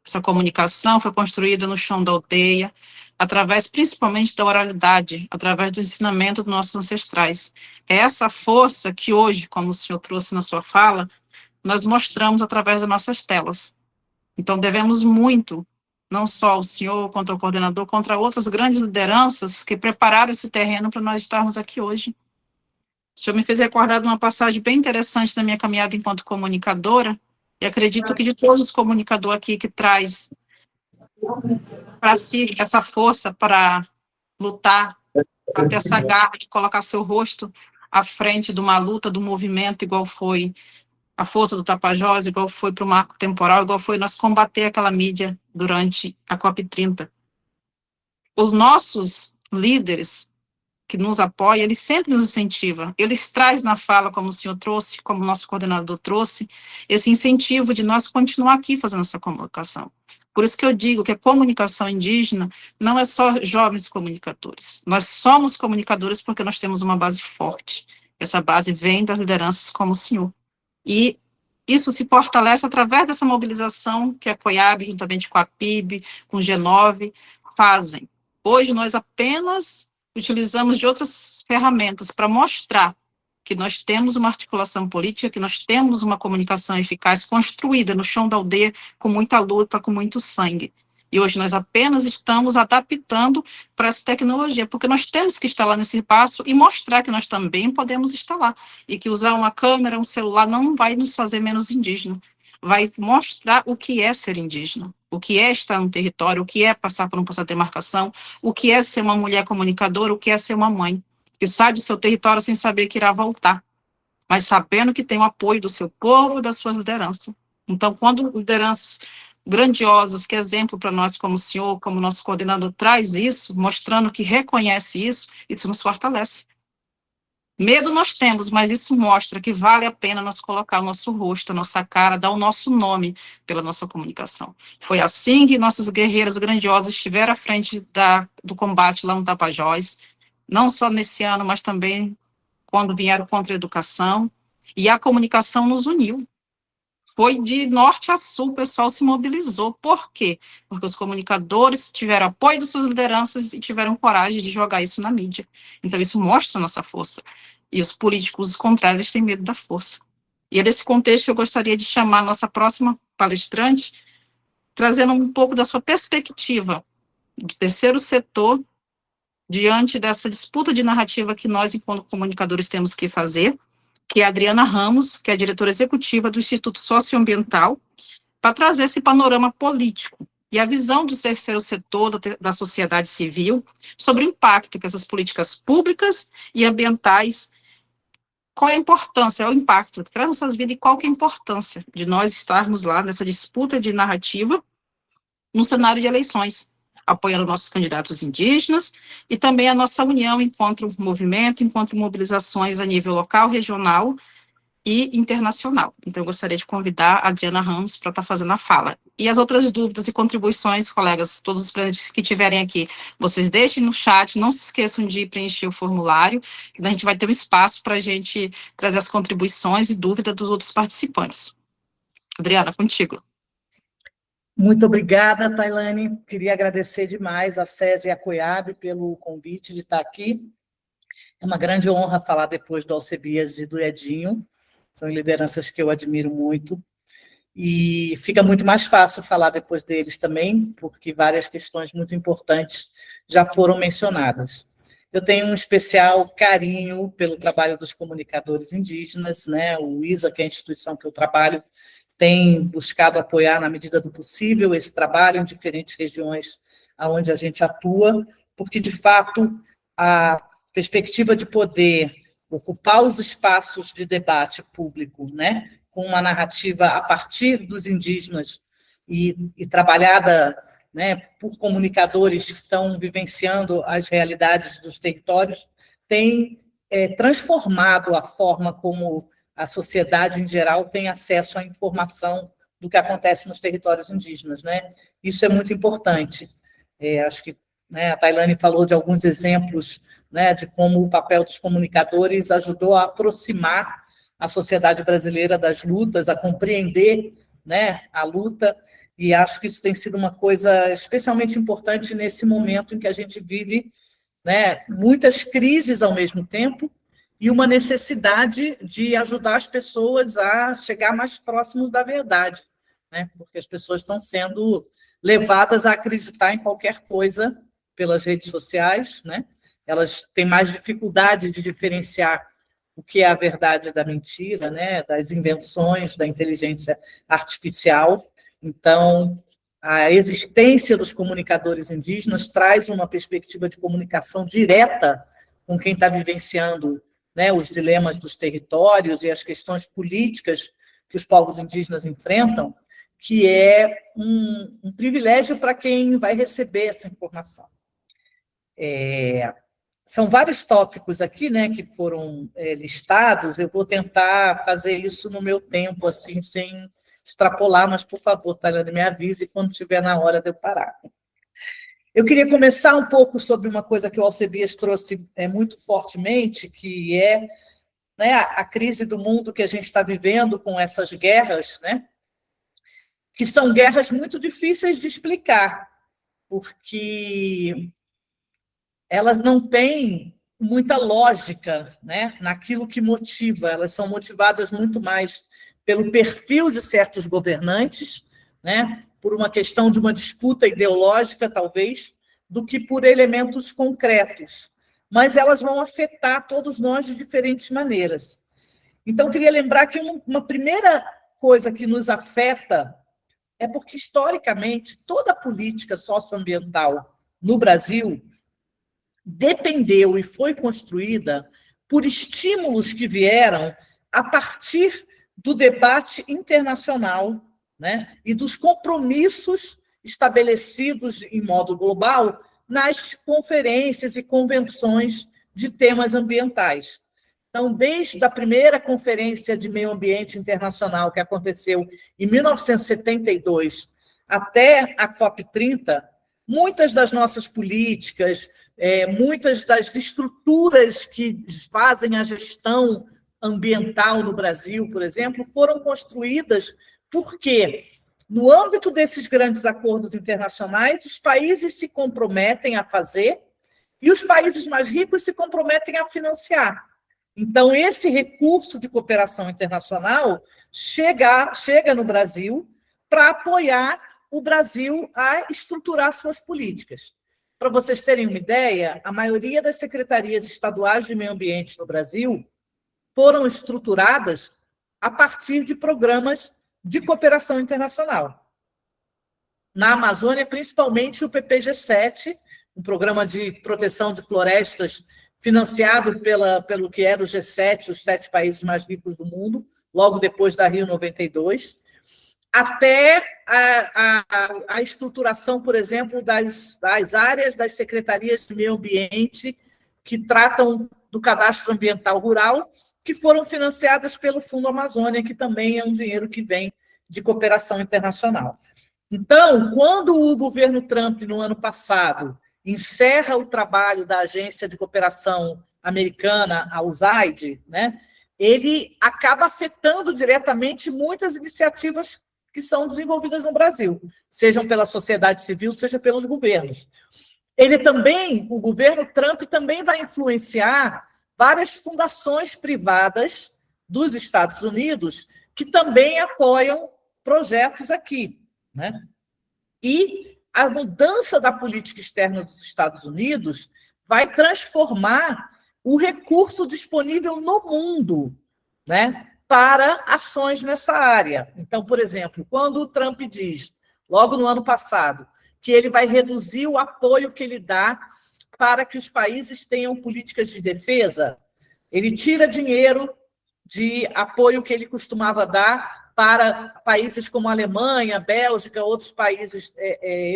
Essa comunicação foi construída no chão da aldeia, através principalmente da oralidade, através do ensinamento dos nossos ancestrais. É essa força que hoje, como o senhor trouxe na sua fala, nós mostramos através das nossas telas. Então, devemos muito, não só o senhor, contra o coordenador, contra outras grandes lideranças que prepararam esse terreno para nós estarmos aqui hoje. O senhor me fez recordar de uma passagem bem interessante da minha caminhada enquanto comunicadora, e acredito que de todos os comunicadores aqui que traz para si essa força para lutar, para ter essa garra de colocar seu rosto à frente de uma luta, do movimento, igual foi a força do Tapajós, igual foi para o marco temporal, igual foi nós combater aquela mídia durante a COP30. Os nossos líderes que nos apoiam, eles sempre nos incentivam, eles trazem na fala, como o senhor trouxe, como o nosso coordenador trouxe, esse incentivo de nós continuar aqui fazendo essa comunicação. Por isso que eu digo que a comunicação indígena não é só jovens comunicadores, nós somos comunicadores porque nós temos uma base forte, essa base vem das lideranças como o senhor. E isso se fortalece através dessa mobilização que a COIAB, juntamente com a PIB, com o G9, fazem. Hoje, nós apenas utilizamos de outras ferramentas para mostrar que nós temos uma articulação política, que nós temos uma comunicação eficaz, construída no chão da aldeia, com muita luta, com muito sangue. E hoje nós apenas estamos adaptando para essa tecnologia, porque nós temos que estar lá nesse espaço e mostrar que nós também podemos estar lá. E que usar uma câmera, um celular, não vai nos fazer menos indígena. Vai mostrar o que é ser indígena, o que é estar no território, o que é passar por um processo de demarcação, o que é ser uma mulher comunicadora, o que é ser uma mãe, que sai do seu território sem saber que irá voltar, mas sabendo que tem o apoio do seu povo e das suas lideranças. Então, quando lideranças grandiosas, que exemplo para nós como o senhor, como nosso coordenador, traz isso, mostrando que reconhece isso nos fortalece. Medo nós temos, mas isso mostra que vale a pena nós colocar o nosso rosto, a nossa cara, dar o nosso nome pela nossa comunicação. Foi assim que nossas guerreiras grandiosas estiveram à frente do combate lá no Tapajós, não só nesse ano, mas também quando vieram contra a educação, e a comunicação nos uniu. Foi de norte a sul, o pessoal se mobilizou. Por quê? Porque os comunicadores tiveram apoio de suas lideranças e tiveram coragem de jogar isso na mídia. Então, isso mostra a nossa força. E os políticos contrários têm medo da força. E é nesse contexto que eu gostaria de chamar a nossa próxima palestrante, trazendo um pouco da sua perspectiva do terceiro setor, diante dessa disputa de narrativa que nós, enquanto comunicadores, temos que fazer, que é a Adriana Ramos, que é a diretora executiva do Instituto Socioambiental, para trazer esse panorama político e a visão do terceiro setor da sociedade civil sobre o impacto que essas políticas públicas e ambientais qual é a importância, é o impacto que traz nas nossas vidas e qual que é a importância de nós estarmos lá nessa disputa de narrativa no cenário de eleições, apoiando nossos candidatos indígenas e também a nossa união enquanto movimento, enquanto mobilizações a nível local, regional e internacional. Então, eu gostaria de convidar a Adriana Ramos para estar fazendo a fala. E as outras dúvidas e contribuições, colegas, todos os presentes que estiverem aqui, vocês deixem no chat, não se esqueçam de preencher o formulário, a gente vai ter um espaço para a gente trazer as contribuições e dúvidas dos outros participantes. Adriana, contigo. Muito obrigada, Tailane. Queria agradecer demais a SESI e a COIAB pelo convite de estar aqui. É uma grande honra falar depois do Alcebias e do Edinho. São lideranças que eu admiro muito. E fica muito mais fácil falar depois deles também, porque várias questões muito importantes já foram mencionadas. Eu tenho um especial carinho pelo trabalho dos comunicadores indígenas, né? O ISA, que é a instituição que eu trabalho, tem buscado apoiar, na medida do possível, esse trabalho em diferentes regiões onde a gente atua, porque, de fato, a perspectiva de poder ocupar os espaços de debate público, né, com uma narrativa a partir dos indígenas e trabalhada, né, por comunicadores que estão vivenciando as realidades dos territórios, tem transformado a forma como a sociedade em geral tem acesso à informação do que acontece nos territórios indígenas, né? Isso é muito importante. Acho que, né, a Tailane falou de alguns exemplos, né, de como o papel dos comunicadores ajudou a aproximar a sociedade brasileira das lutas, a compreender, né, a luta, e acho que isso tem sido uma coisa especialmente importante nesse momento em que a gente vive, né, muitas crises ao mesmo tempo, e uma necessidade de ajudar as pessoas a chegar mais próximos da verdade, né? Porque as pessoas estão sendo levadas a acreditar em qualquer coisa pelas redes sociais, né? Elas têm mais dificuldade de diferenciar o que é a verdade da mentira, né? Das invenções da inteligência artificial. Então, a existência dos comunicadores indígenas traz uma perspectiva de comunicação direta com quem está vivenciando, né, os dilemas dos territórios e as questões políticas que os povos indígenas enfrentam, que é um privilégio para quem vai receber essa informação. São vários tópicos aqui, né, que foram listados. Eu vou tentar fazer isso no meu tempo, assim, sem extrapolar, mas, por favor, Tailane, me avise quando estiver na hora de eu parar. Eu queria começar um pouco sobre uma coisa que o Alcebias trouxe muito fortemente, que é, né, a crise do mundo que a gente está vivendo com essas guerras, né, que são guerras muito difíceis de explicar, porque elas não têm muita lógica, né, naquilo que motiva, elas são motivadas muito mais pelo perfil de certos governantes, né, por uma questão de uma disputa ideológica, talvez, do que por elementos concretos. Mas elas vão afetar todos nós de diferentes maneiras. Então, eu queria lembrar que uma primeira coisa que nos afeta é porque, historicamente, toda a política socioambiental no Brasil dependeu e foi construída por estímulos que vieram a partir do debate internacional, né, e dos compromissos estabelecidos em modo global nas conferências e convenções de temas ambientais. Então, desde a primeira Conferência de Meio Ambiente Internacional, que aconteceu em 1972, até a COP30, muitas das nossas políticas, muitas das estruturas que fazem a gestão ambiental no Brasil, por exemplo, foram construídas porque, no âmbito desses grandes acordos internacionais, os países se comprometem a fazer e os países mais ricos se comprometem a financiar. Então, esse recurso de cooperação internacional chega no Brasil para apoiar o Brasil a estruturar suas políticas. Para vocês terem uma ideia, a maioria das secretarias estaduais de meio ambiente no Brasil foram estruturadas a partir de programas de cooperação internacional. Na Amazônia, principalmente o PPG-7, um programa de proteção de florestas financiado pelo que era o G7, os 7 países mais ricos do mundo, logo depois da Rio 92, até a estruturação, por exemplo, das áreas das secretarias de meio ambiente que tratam do cadastro ambiental rural, que foram financiadas pelo Fundo Amazônia, que também é um dinheiro que vem de cooperação internacional. Então, quando o governo Trump, no ano passado, encerra o trabalho da Agência de Cooperação Americana, a USAID, né, ele acaba afetando diretamente muitas iniciativas que são desenvolvidas no Brasil, sejam pela sociedade civil, seja pelos governos. O governo Trump também vai influenciar várias fundações privadas dos Estados Unidos que também apoiam projetos aqui, né? E a mudança da política externa dos Estados Unidos vai transformar o recurso disponível no mundo, né, para ações nessa área. Então, por exemplo, quando o Trump diz, logo no ano passado, que ele vai reduzir o apoio que ele dá para que os países tenham políticas de defesa, ele tira dinheiro de apoio que ele costumava dar para países como a Alemanha, Bélgica, outros países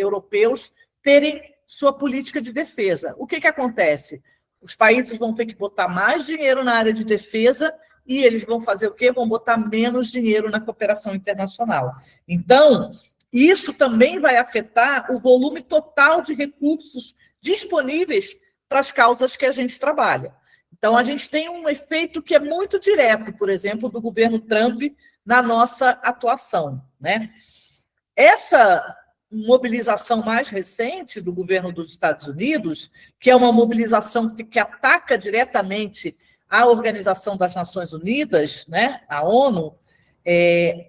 europeus terem sua política de defesa. O que acontece? Os países vão ter que botar mais dinheiro na área de defesa e eles vão fazer o quê? Vão botar menos dinheiro na cooperação internacional. Então, isso também vai afetar o volume total de recursos disponíveis para as causas que a gente trabalha. Então, a gente tem um efeito que é muito direto, por exemplo, do governo Trump na nossa atuação, né? Essa mobilização mais recente do governo dos Estados Unidos, que é uma mobilização que ataca diretamente a Organização das Nações Unidas, né, a ONU,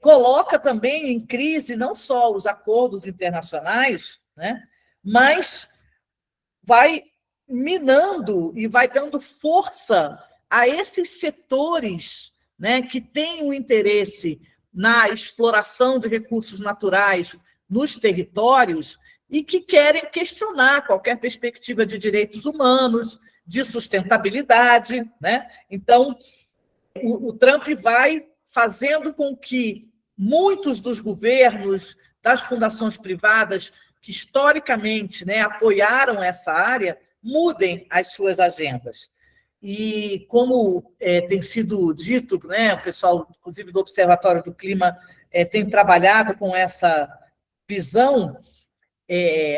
coloca também em crise não só os acordos internacionais, né, mas vai minando e vai dando força a esses setores, né, que têm um interesse na exploração de recursos naturais nos territórios e que querem questionar qualquer perspectiva de direitos humanos, de sustentabilidade, né? Então, o Trump vai fazendo com que muitos dos governos, das fundações privadas, que historicamente, né, apoiaram essa área, mudem as suas agendas. E como tem sido dito, né, o pessoal, inclusive do Observatório do Clima, tem trabalhado com essa visão,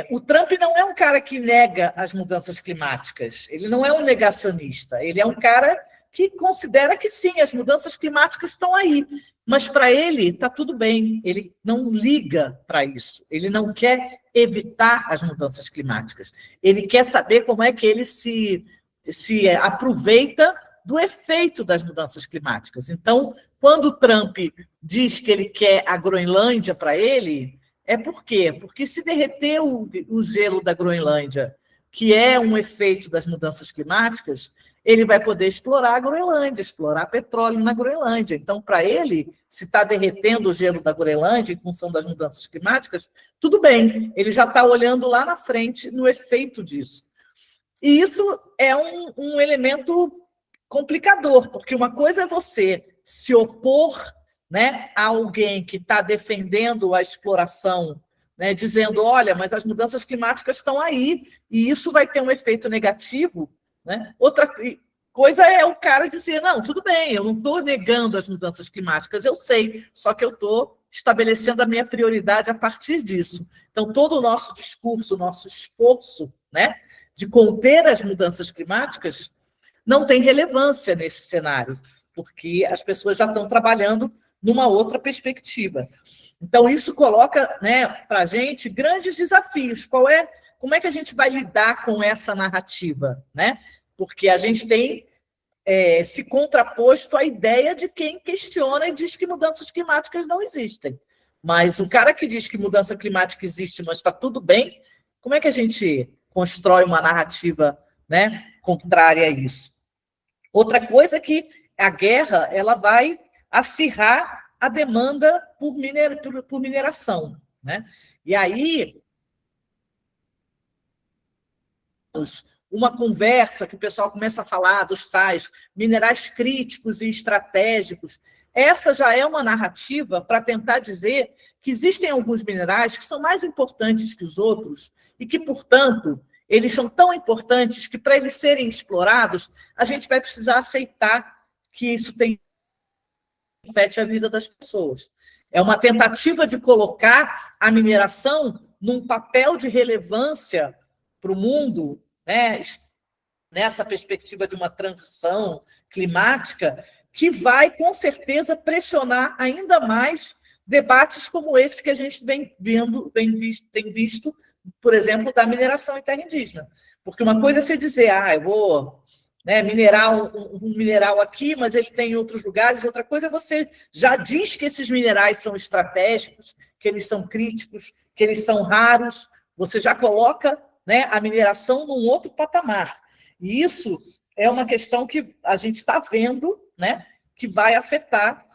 o Trump não é um cara que nega as mudanças climáticas, ele não é um negacionista, ele é um cara que considera que sim, as mudanças climáticas estão aí, mas para ele está tudo bem, ele não liga para isso, ele não quer evitar as mudanças climáticas, ele quer saber como é que ele se aproveita do efeito das mudanças climáticas. Então, quando o Trump diz que ele quer a Groenlândia para ele, é por quê? Porque se derreter o gelo da Groenlândia, que é um efeito das mudanças climáticas, ele vai poder explorar a Groenlândia, explorar petróleo na Groenlândia. Então, para ele, se está derretendo o gelo da Groenlândia em função das mudanças climáticas, tudo bem, ele já está olhando lá na frente no efeito disso. E isso é um elemento complicador, porque uma coisa é você se opor, né, a alguém que está defendendo a exploração, né, dizendo, olha, mas as mudanças climáticas estão aí, e isso vai ter um efeito negativo, né? Outra coisa é o cara dizer, não, tudo bem, eu não estou negando as mudanças climáticas, eu sei, só que eu estou estabelecendo a minha prioridade a partir disso. Então, todo o nosso discurso, o nosso esforço, né, de conter as mudanças climáticas não tem relevância nesse cenário, porque as pessoas já estão trabalhando numa outra perspectiva. Então, isso coloca, né, para a gente grandes desafios. Como é que a gente vai lidar com essa narrativa, né? Porque a gente tem se contraposto à ideia de quem questiona e diz que mudanças climáticas não existem. Mas o cara que diz que mudança climática existe, mas está tudo bem, como é que a gente constrói uma narrativa, né, contrária a isso? Outra coisa é que a guerra ela vai acirrar a demanda por mineração, né? E aí uma conversa que o pessoal começa a falar dos tais minerais críticos e estratégicos. Essa já é uma narrativa para tentar dizer que existem alguns minerais que são mais importantes que os outros e que, portanto, eles são tão importantes que, para eles serem explorados, a gente vai precisar aceitar que isso afete a vida das pessoas. É uma tentativa de colocar a mineração num papel de relevância para o mundo, né, nessa perspectiva de uma transição climática, que vai, com certeza, pressionar ainda mais debates como esse que a gente tem visto, por exemplo, da mineração em terra indígena. Porque uma coisa é você dizer, eu vou minerar um mineral aqui, mas ele tem em outros lugares. Outra coisa é você já diz que esses minerais são estratégicos, que eles são críticos, que eles são raros. Você já coloca, a mineração num outro patamar. E isso é uma questão que a gente está vendo, que vai afetar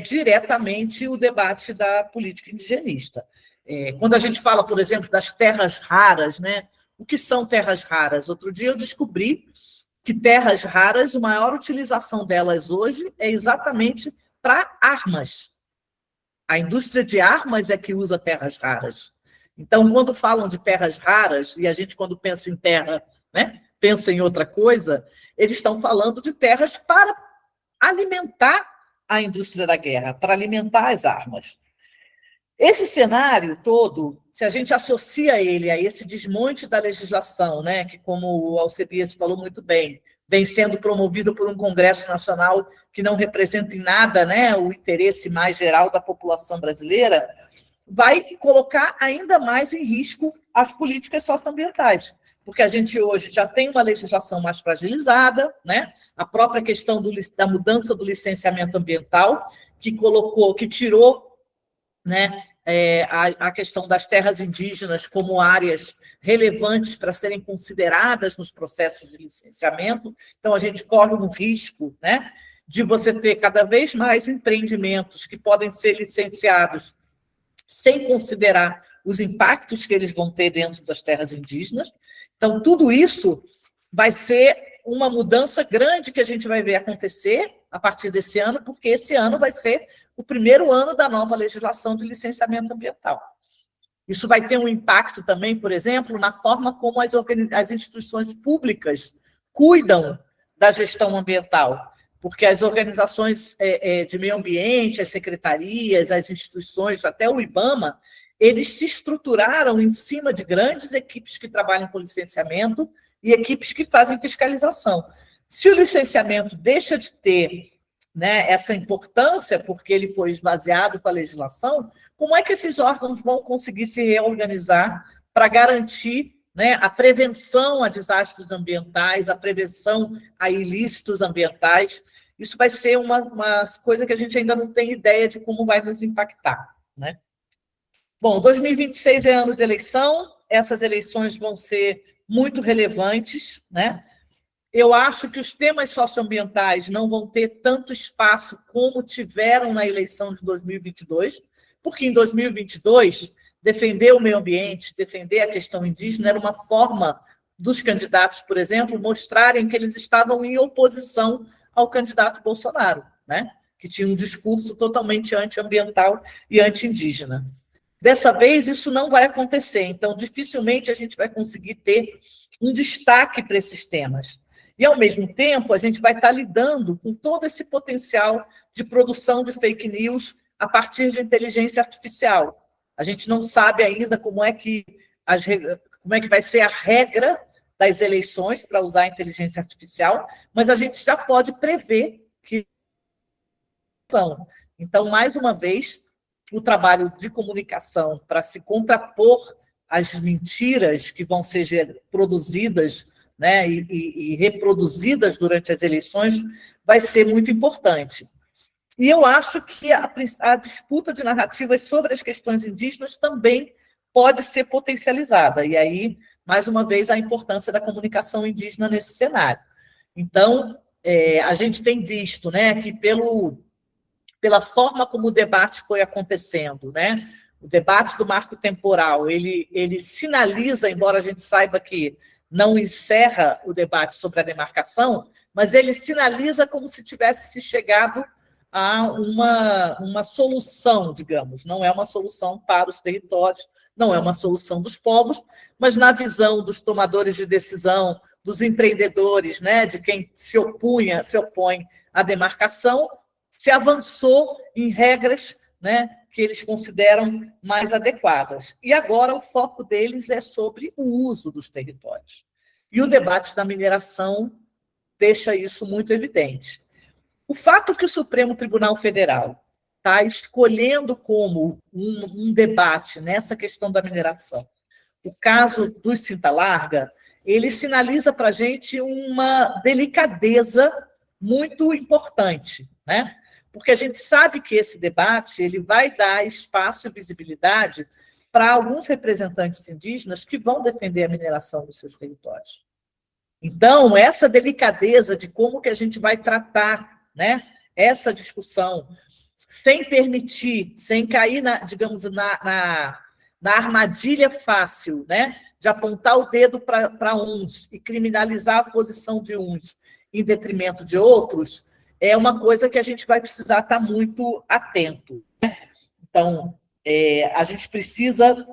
diretamente o debate da política indigenista. Quando a gente fala, por exemplo, das terras raras, o que são terras raras? Outro dia eu descobri que terras raras, a maior utilização delas hoje é exatamente para armas. A indústria de armas é que usa terras raras. Então, quando falam de terras raras, e a gente, quando pensa em terra, pensa em outra coisa, eles estão falando de terras para alimentar a indústria da guerra, para alimentar as armas. Esse cenário todo, se a gente associa ele a esse desmonte da legislação, que, como o Alcebiades falou muito bem, vem sendo promovido por um Congresso Nacional que não representa em nada o interesse mais geral da população brasileira, vai colocar ainda mais em risco as políticas socioambientais, porque a gente hoje já tem uma legislação mais fragilizada, a própria questão da mudança do licenciamento ambiental, que tirou a questão das terras indígenas como áreas relevantes para serem consideradas nos processos de licenciamento. Então, a gente corre um risco de você ter cada vez mais empreendimentos que podem ser licenciados sem considerar os impactos que eles vão ter dentro das terras indígenas. Então, tudo isso vai ser uma mudança grande que a gente vai ver acontecer a partir desse ano, porque esse ano vai ser o primeiro ano da nova legislação de licenciamento ambiental. Isso vai ter um impacto também, por exemplo, na forma como as instituições públicas cuidam da gestão ambiental, porque as organizações de meio ambiente, as secretarias, as instituições, até o IBAMA, eles se estruturaram em cima de grandes equipes que trabalham com licenciamento e equipes que fazem fiscalização. Se o licenciamento deixa de ter essa importância, porque ele foi esvaziado com a legislação, como é que esses órgãos vão conseguir se reorganizar para garantir a prevenção a desastres ambientais, a prevenção a ilícitos ambientais? Isso vai ser uma coisa que a gente ainda não tem ideia de como vai nos impactar. Bom, 2026 é ano de eleição, essas eleições vão ser muito relevantes, Eu acho que os temas socioambientais não vão ter tanto espaço como tiveram na eleição de 2022, porque em 2022, defender o meio ambiente, defender a questão indígena, era uma forma dos candidatos, por exemplo, mostrarem que eles estavam em oposição ao candidato Bolsonaro, que tinha um discurso totalmente antiambiental e anti-indígena. Dessa vez, isso não vai acontecer, então, dificilmente a gente vai conseguir ter um destaque para esses temas. E, ao mesmo tempo, a gente vai estar lidando com todo esse potencial de produção de fake news a partir de inteligência artificial. A gente não sabe ainda como é que vai ser a regra das eleições para usar a inteligência artificial, mas a gente já pode prever que são. Então, mais uma vez, o trabalho de comunicação para se contrapor às mentiras que vão ser produzidas e reproduzidas durante as eleições vai ser muito importante. E eu acho que a disputa de narrativas sobre as questões indígenas também pode ser potencializada. E aí, mais uma vez, a importância da comunicação indígena nesse cenário. Então, a gente tem visto que pela forma como o debate foi acontecendo, o debate do marco temporal, ele sinaliza, embora a gente saiba que não encerra o debate sobre a demarcação, mas ele sinaliza como se tivesse se chegado a uma solução, digamos. Não é uma solução para os territórios, não é uma solução dos povos, mas na visão dos tomadores de decisão, dos empreendedores, né, de quem se opõe à demarcação, se avançou em regras, né, que eles consideram mais adequadas. E agora o foco deles é sobre o uso dos territórios. E o debate da mineração deixa isso muito evidente. O fato que o Supremo Tribunal Federal está escolhendo como um debate nessa questão da mineração o caso dos Cinta Larga, ele sinaliza para a gente uma delicadeza muito importante, né? Porque a gente sabe que esse debate ele vai dar espaço e visibilidade para alguns representantes indígenas que vão defender a mineração dos seus territórios. Então, essa delicadeza de como que a gente vai tratar, né, essa discussão, sem permitir, sem cair, digamos, na armadilha fácil, né, de apontar o dedo para uns e criminalizar a posição de uns em detrimento de outros, é uma coisa que a gente vai precisar estar muito atento. Então, a gente precisa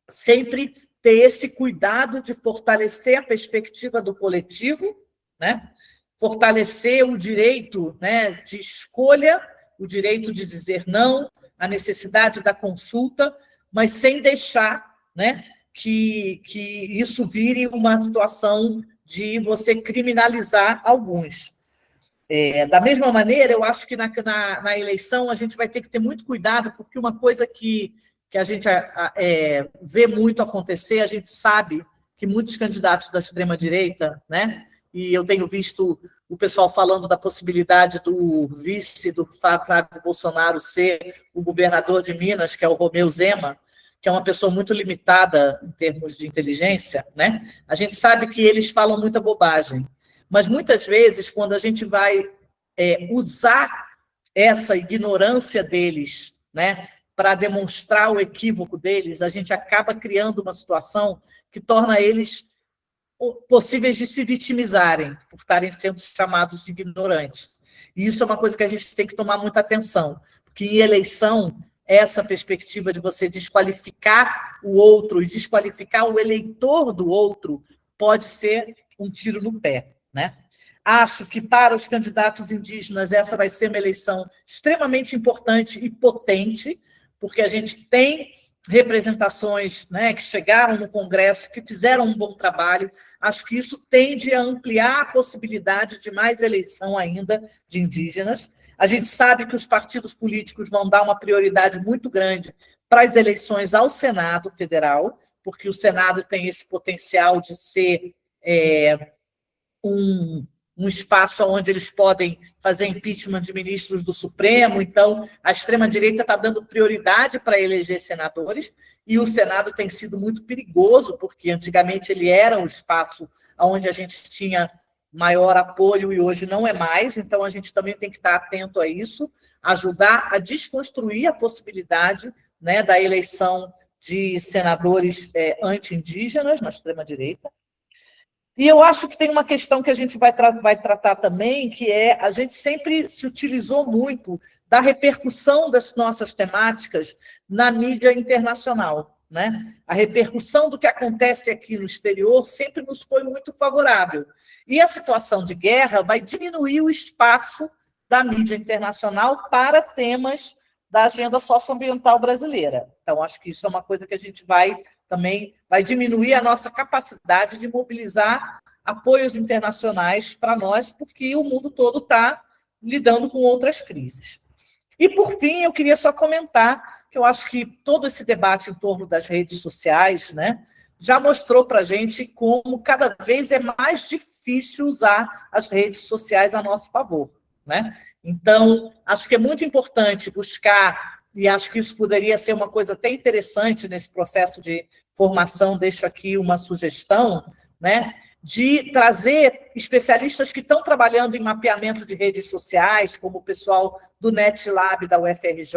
sempre ter esse cuidado de fortalecer a perspectiva do coletivo, né? Fortalecer o direito, né, de escolha, o direito de dizer não, a necessidade da consulta, mas sem deixar, né, que isso vire uma situação de você criminalizar alguns. Da mesma maneira, eu acho que na eleição a gente vai ter que ter muito cuidado, porque uma coisa que a gente vê muito acontecer, a gente sabe que muitos candidatos da extrema-direita, né, e eu tenho visto o pessoal falando da possibilidade do vice do Flávio Bolsonaro ser o governador de Minas, que é o Romeu Zema, que é uma pessoa muito limitada em termos de inteligência, né? A gente sabe que eles falam muita bobagem, mas muitas vezes, quando a gente vai usar essa ignorância deles, né, para demonstrar o equívoco deles, a gente acaba criando uma situação que torna eles possíveis de se vitimizarem por estarem sendo chamados de ignorantes. E isso é uma coisa que a gente tem que tomar muita atenção, porque em eleição, essa perspectiva de você desqualificar o outro e desqualificar o eleitor do outro pode ser um tiro no pé, né? Acho que para os candidatos indígenas essa vai ser uma eleição extremamente importante e potente, porque a gente tem representações, né, que chegaram no Congresso, que fizeram um bom trabalho. Acho que isso tende a ampliar a possibilidade de mais eleição ainda de indígenas. A gente sabe que os partidos políticos vão dar uma prioridade muito grande para as eleições ao Senado Federal, porque o Senado tem esse potencial de ser um espaço onde eles podem fazer impeachment de ministros do Supremo. Então, a extrema-direita está dando prioridade para eleger senadores, e o Senado tem sido muito perigoso, porque antigamente ele era um espaço onde a gente tinha maior apoio e hoje não é mais, então a gente também tem que estar atento a isso, ajudar a desconstruir a possibilidade, né, da eleição de senadores anti-indígenas na extrema-direita. E eu acho que tem uma questão que a gente vai tratar também, que a gente sempre se utilizou muito da repercussão das nossas temáticas na mídia internacional, né? A repercussão do que acontece aqui no exterior sempre nos foi muito favorável. E a situação de guerra vai diminuir o espaço da mídia internacional para temas da agenda socioambiental brasileira. Então, acho que isso é uma coisa que a gente vai diminuir a nossa capacidade de mobilizar apoios internacionais para nós, porque o mundo todo está lidando com outras crises. E, por fim, eu queria só comentar que eu acho que todo esse debate em torno das redes sociais, né, já mostrou para a gente como cada vez é mais difícil usar as redes sociais a nosso favor, né? Então, acho que é muito importante buscar, e acho que isso poderia ser uma coisa até interessante nesse processo de formação, deixo aqui uma sugestão, né, de trazer especialistas que estão trabalhando em mapeamento de redes sociais, como o pessoal do NetLab da UFRJ,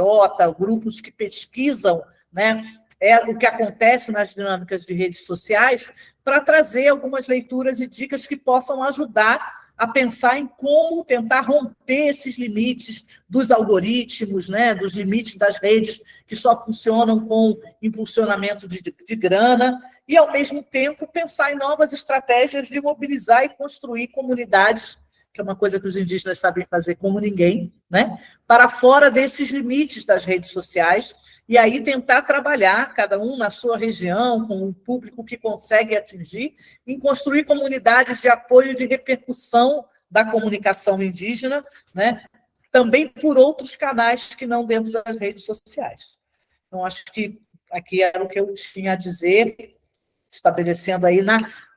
grupos que pesquisam, né, o que acontece nas dinâmicas de redes sociais, para trazer algumas leituras e dicas que possam ajudar a pensar em como tentar romper esses limites dos algoritmos, né, dos limites das redes que só funcionam com impulsionamento de grana, e, ao mesmo tempo, pensar em novas estratégias de mobilizar e construir comunidades, que é uma coisa que os indígenas sabem fazer como ninguém, né, para fora desses limites das redes sociais, e aí tentar trabalhar, cada um na sua região, com o público que consegue atingir, em construir comunidades de apoio e de repercussão da comunicação indígena, né, também por outros canais que não dentro das redes sociais. Então, acho que aqui era o que eu tinha a dizer, estabelecendo aí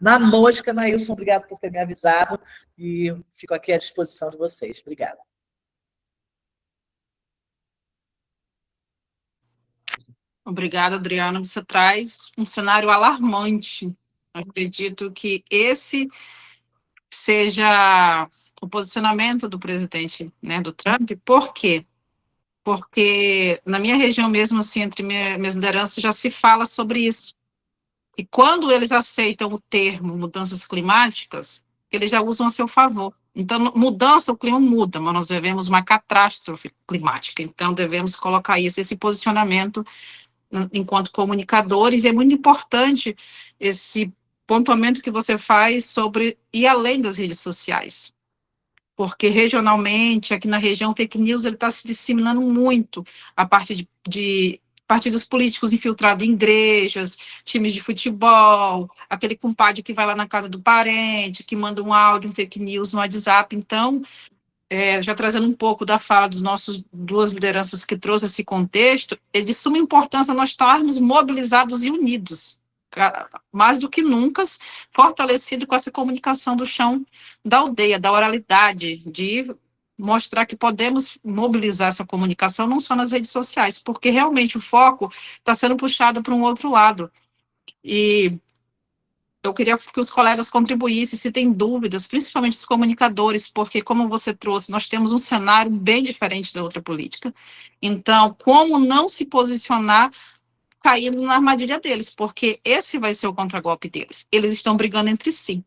na mosca. Nailson, obrigado por ter me avisado, e fico aqui à disposição de vocês. Obrigada. Obrigada, Adriana. Você traz um cenário alarmante. Acredito que esse seja o posicionamento do presidente, né, do Trump. Por quê? Porque na minha região mesmo, assim, entre minhas lideranças, já se fala sobre isso. E quando eles aceitam o termo mudanças climáticas, eles já usam a seu favor. Então, mudança, o clima muda, mas nós devemos uma catástrofe climática. Então, devemos colocar esse posicionamento enquanto comunicadores, e é muito importante esse pontuamento que você faz sobre ir além das redes sociais, porque regionalmente, aqui na região, fake news está se disseminando muito a partir de partidos políticos infiltrados em igrejas, times de futebol, aquele compadre que vai lá na casa do parente, que manda um áudio, um fake news no WhatsApp. Então, já trazendo um pouco da fala dos nossos duas lideranças que trouxe esse contexto, é de suma importância nós estarmos mobilizados e unidos, mais do que nunca, fortalecido com essa comunicação do chão da aldeia, da oralidade, de mostrar que podemos mobilizar essa comunicação não só nas redes sociais, porque realmente o foco está sendo puxado para um outro lado. E eu queria que os colegas contribuíssem, se tem dúvidas, principalmente os comunicadores, porque, como você trouxe, nós temos um cenário bem diferente da outra política. Então, como não se posicionar caindo na armadilha deles, porque esse vai ser o contragolpe deles. Eles estão brigando entre si.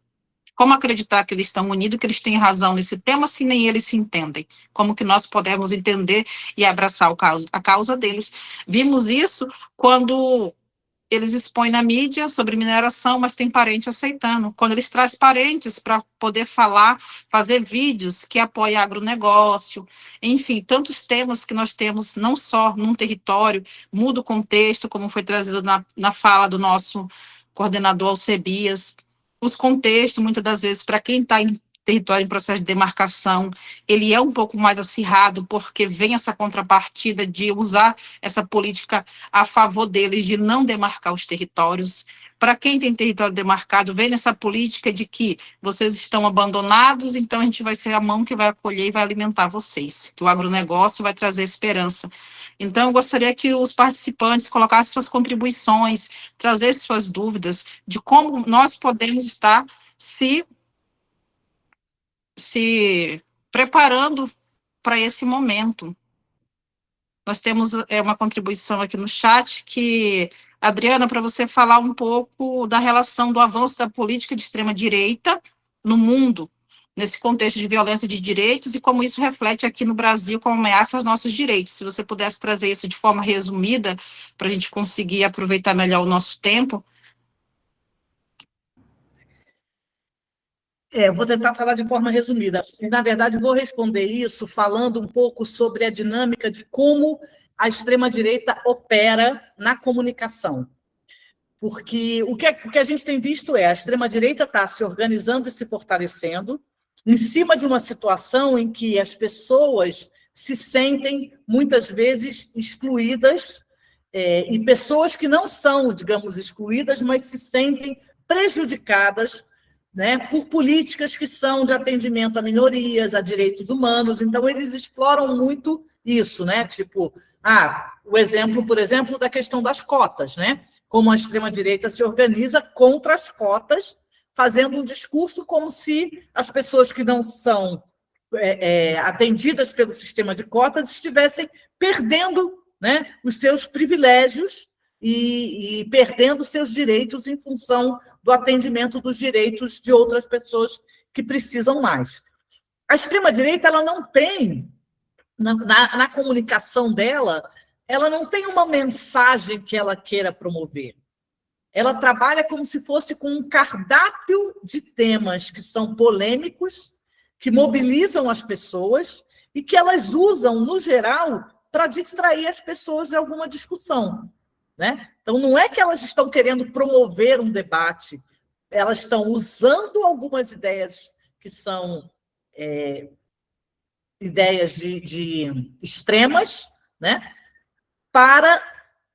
Como acreditar que eles estão unidos, que eles têm razão nesse tema, se nem eles se entendem? Como que nós podemos entender e abraçar a causa deles? Vimos isso quando eles expõem na mídia sobre mineração, mas tem parente aceitando. Quando eles trazem parentes para poder falar, fazer vídeos que apoiam agronegócio, enfim, tantos temas que nós temos, não só num território, muda o contexto, como foi trazido na fala do nosso coordenador Alcebias. Os contextos, muitas das vezes, para quem está em território em processo de demarcação, ele é um pouco mais acirrado, porque vem essa contrapartida de usar essa política a favor deles, de não demarcar os territórios. Para quem tem território demarcado, vem nessa política de que vocês estão abandonados, então a gente vai ser a mão que vai acolher e vai alimentar vocês, que o agronegócio vai trazer esperança. Então, eu gostaria que os participantes colocassem suas contribuições, trazessem suas dúvidas de como nós podemos estar se preparando para esse momento. Nós temos uma contribuição aqui no chat que, Adriana, para você falar um pouco da relação do avanço da política de extrema-direita no mundo, nesse contexto de violência de direitos, e como isso reflete aqui no Brasil como ameaça aos nossos direitos. Se você pudesse trazer isso de forma resumida, para a gente conseguir aproveitar melhor o nosso tempo. Vou tentar falar de forma resumida. Na verdade, vou responder isso falando um pouco sobre a dinâmica de como a extrema-direita opera na comunicação. Porque o que a gente tem visto a extrema-direita está se organizando e se fortalecendo em cima de uma situação em que as pessoas se sentem, muitas vezes, excluídas, e pessoas que não são, digamos, excluídas, mas se sentem prejudicadas, né, por políticas que são de atendimento a minorias, a direitos humanos. Então, eles exploram muito isso, né? Tipo, o exemplo, por exemplo, da questão das cotas, né? Como a extrema-direita se organiza contra as cotas, fazendo um discurso como se as pessoas que não são atendidas pelo sistema de cotas estivessem perdendo, né, os seus privilégios e perdendo seus direitos em função do atendimento dos direitos de outras pessoas que precisam mais. A extrema-direita, ela não tem, na comunicação dela, ela não tem uma mensagem que ela queira promover. Ela trabalha como se fosse com um cardápio de temas que são polêmicos, que mobilizam as pessoas e que elas usam, no geral, para distrair as pessoas de alguma discussão, né? Então, não é que elas estão querendo promover um debate, elas estão usando algumas ideias que são ideias de extremas, né, para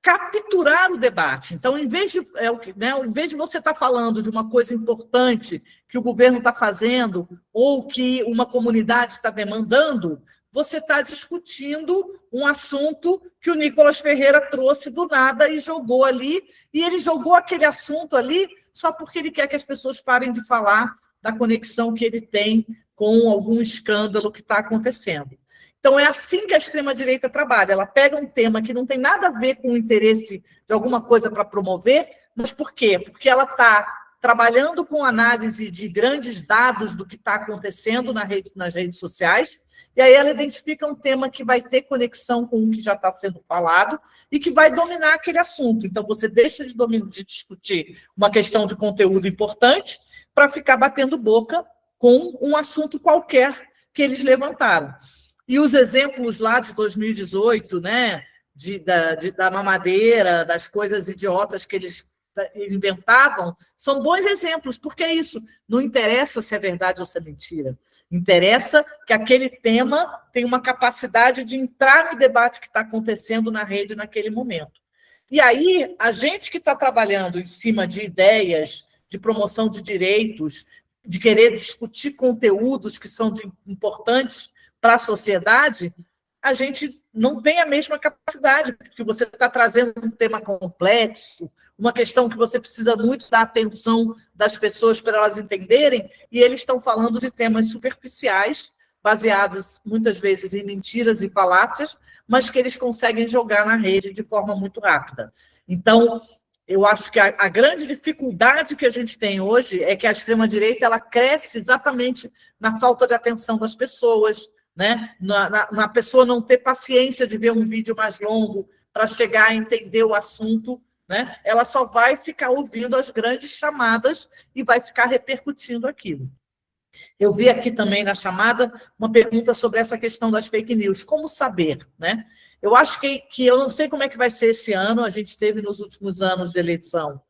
capturar o debate. Então, em vez de você estar falando de uma coisa importante que o governo está fazendo ou que uma comunidade está demandando, você está discutindo um assunto que o Nicolas Ferreira trouxe do nada e jogou ali, e ele jogou aquele assunto ali só porque ele quer que as pessoas parem de falar da conexão que ele tem com algum escândalo que está acontecendo. Então, é assim que a extrema-direita trabalha. Ela pega um tema que não tem nada a ver com o interesse de alguma coisa para promover, mas por quê? Porque ela está trabalhando com análise de grandes dados do que está acontecendo nas redes sociais, e aí ela identifica um tema que vai ter conexão com o que já está sendo falado e que vai dominar aquele assunto. Então, você deixa de discutir uma questão de conteúdo importante para ficar batendo boca com um assunto qualquer que eles levantaram. E os exemplos lá de 2018, né, da mamadeira, das coisas idiotas que eles inventavam, são bons exemplos, porque é isso, não interessa se é verdade ou se é mentira. Interessa que aquele tema tem uma capacidade de entrar no debate que está acontecendo na rede naquele momento. E aí, a gente que está trabalhando em cima de ideias de promoção de direitos, de querer discutir conteúdos que são importantes para a sociedade, a gente não tem a mesma capacidade, porque você está trazendo um tema complexo, uma questão que você precisa muito da atenção das pessoas para elas entenderem, e eles estão falando de temas superficiais, baseados muitas vezes em mentiras e falácias, mas que eles conseguem jogar na rede de forma muito rápida. Então, eu acho que a grande dificuldade que a gente tem hoje é que a extrema-direita ela cresce exatamente na falta de atenção das pessoas, né? Na pessoa não ter paciência de ver um vídeo mais longo para chegar a entender o assunto, né? Ela só vai ficar ouvindo as grandes chamadas e vai ficar repercutindo aquilo. Eu vi aqui também na chamada uma pergunta sobre essa questão das fake news. Como saber, né? Eu acho que eu não sei como é que vai ser esse ano, a gente teve nos últimos anos de eleição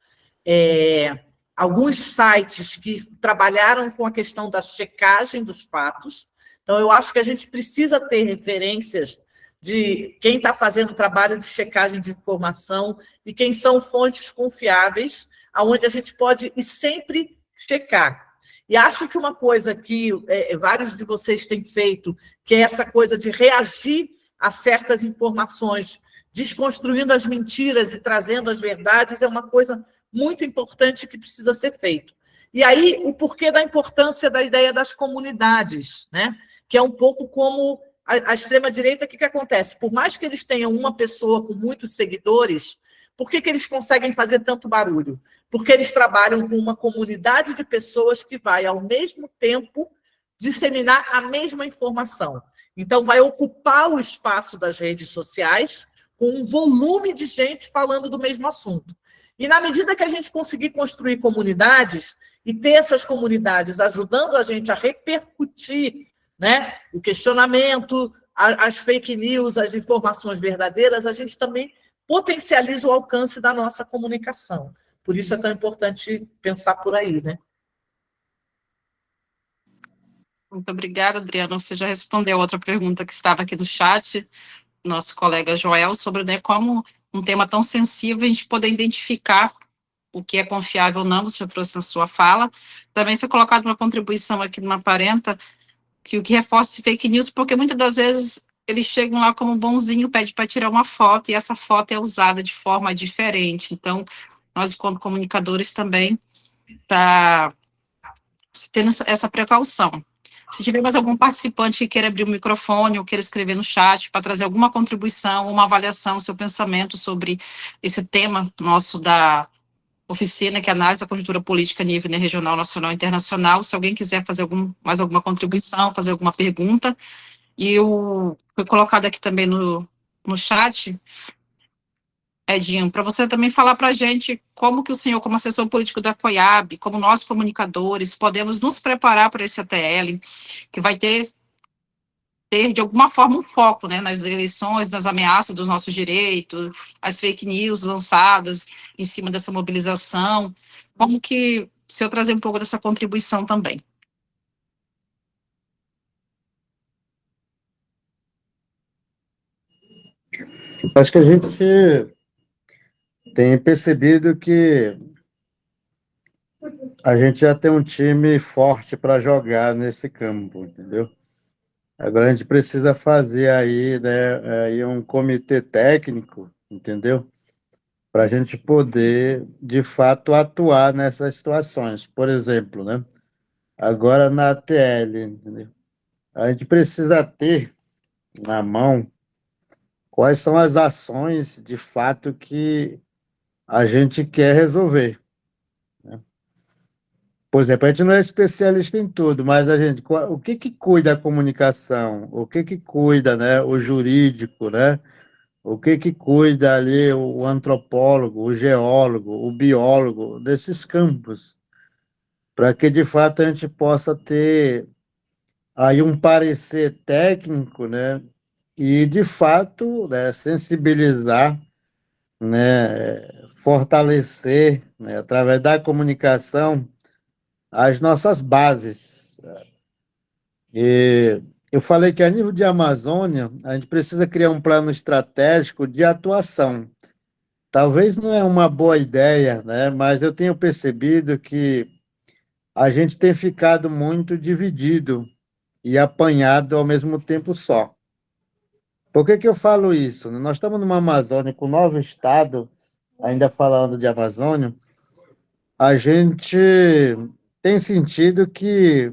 alguns sites que trabalharam com a questão da checagem dos fatos. Então, eu acho que a gente precisa ter referências de quem está fazendo trabalho de checagem de informação e quem são fontes confiáveis, aonde a gente pode ir sempre checar. E acho que uma coisa que vários de vocês têm feito, que é essa coisa de reagir a certas informações, desconstruindo as mentiras e trazendo as verdades, é uma coisa muito importante que precisa ser feito. E aí, o porquê da importância da ideia das comunidades, né? Que é um pouco como a extrema-direita, o que acontece? Por mais que eles tenham uma pessoa com muitos seguidores, por que eles conseguem fazer tanto barulho? Porque eles trabalham com uma comunidade de pessoas que vai, ao mesmo tempo, disseminar a mesma informação. Então, vai ocupar o espaço das redes sociais com um volume de gente falando do mesmo assunto. E, na medida que a gente conseguir construir comunidades e ter essas comunidades ajudando a gente a repercutir, né, o questionamento, as fake news, as informações verdadeiras, a gente também potencializa o alcance da nossa comunicação. Por isso é tão importante pensar por aí, né? Muito obrigada, Adriana. Você já respondeu outra pergunta que estava aqui no chat, nosso colega Joel, sobre, né, como um tema tão sensível a gente poder identificar o que é confiável ou não, você já trouxe na sua fala. Também foi colocada uma contribuição aqui numa parenta, que o que reforça fake news, porque muitas das vezes eles chegam lá como bonzinho, pede para tirar uma foto, e essa foto é usada de forma diferente. Então, nós, como comunicadores, também tá tendo essa precaução. Se tiver mais algum participante que queira abrir o microfone ou queira escrever no chat para trazer alguma contribuição, uma avaliação, seu pensamento sobre esse tema nosso da oficina, que é análise da conjuntura política a nível, né, regional, nacional e internacional. Se alguém quiser fazer mais alguma contribuição, fazer alguma pergunta. E foi colocado aqui também no chat, Edinho, para você também falar para a gente como que o senhor, como assessor político da COIAB, como nós comunicadores, podemos nos preparar para esse ATL, que vai ter de alguma forma um foco, né, nas eleições, nas ameaças dos nossos direitos, as fake news lançadas em cima dessa mobilização. Como que o senhor trazer um pouco dessa contribuição também? Acho que a gente tem percebido que a gente já tem um time forte para jogar nesse campo, entendeu? Agora a gente precisa fazer aí, né, aí um comitê técnico, entendeu? Para a gente poder, de fato, atuar nessas situações. Por exemplo, né? Agora na ATL, entendeu? A gente precisa ter na mão quais são as ações, de fato, que a gente quer resolver. Por exemplo, a gente não é especialista em tudo, mas a gente, o que que cuida a comunicação? O que que cuida, né, o jurídico, né? O que que cuida ali o antropólogo, o geólogo, o biólogo desses campos, para que de fato a gente possa ter aí um parecer técnico, né? E de fato, né, sensibilizar, né, fortalecer, né, através da comunicação as nossas bases. E eu falei que a nível de Amazônia, a gente precisa criar um plano estratégico de atuação. Talvez não é uma boa ideia, né? Mas eu tenho percebido que a gente tem ficado muito dividido e apanhado ao mesmo tempo só. Por que que eu falo isso? Nós estamos numa Amazônia com 9 estados, ainda falando de Amazônia, a gente tem sentido que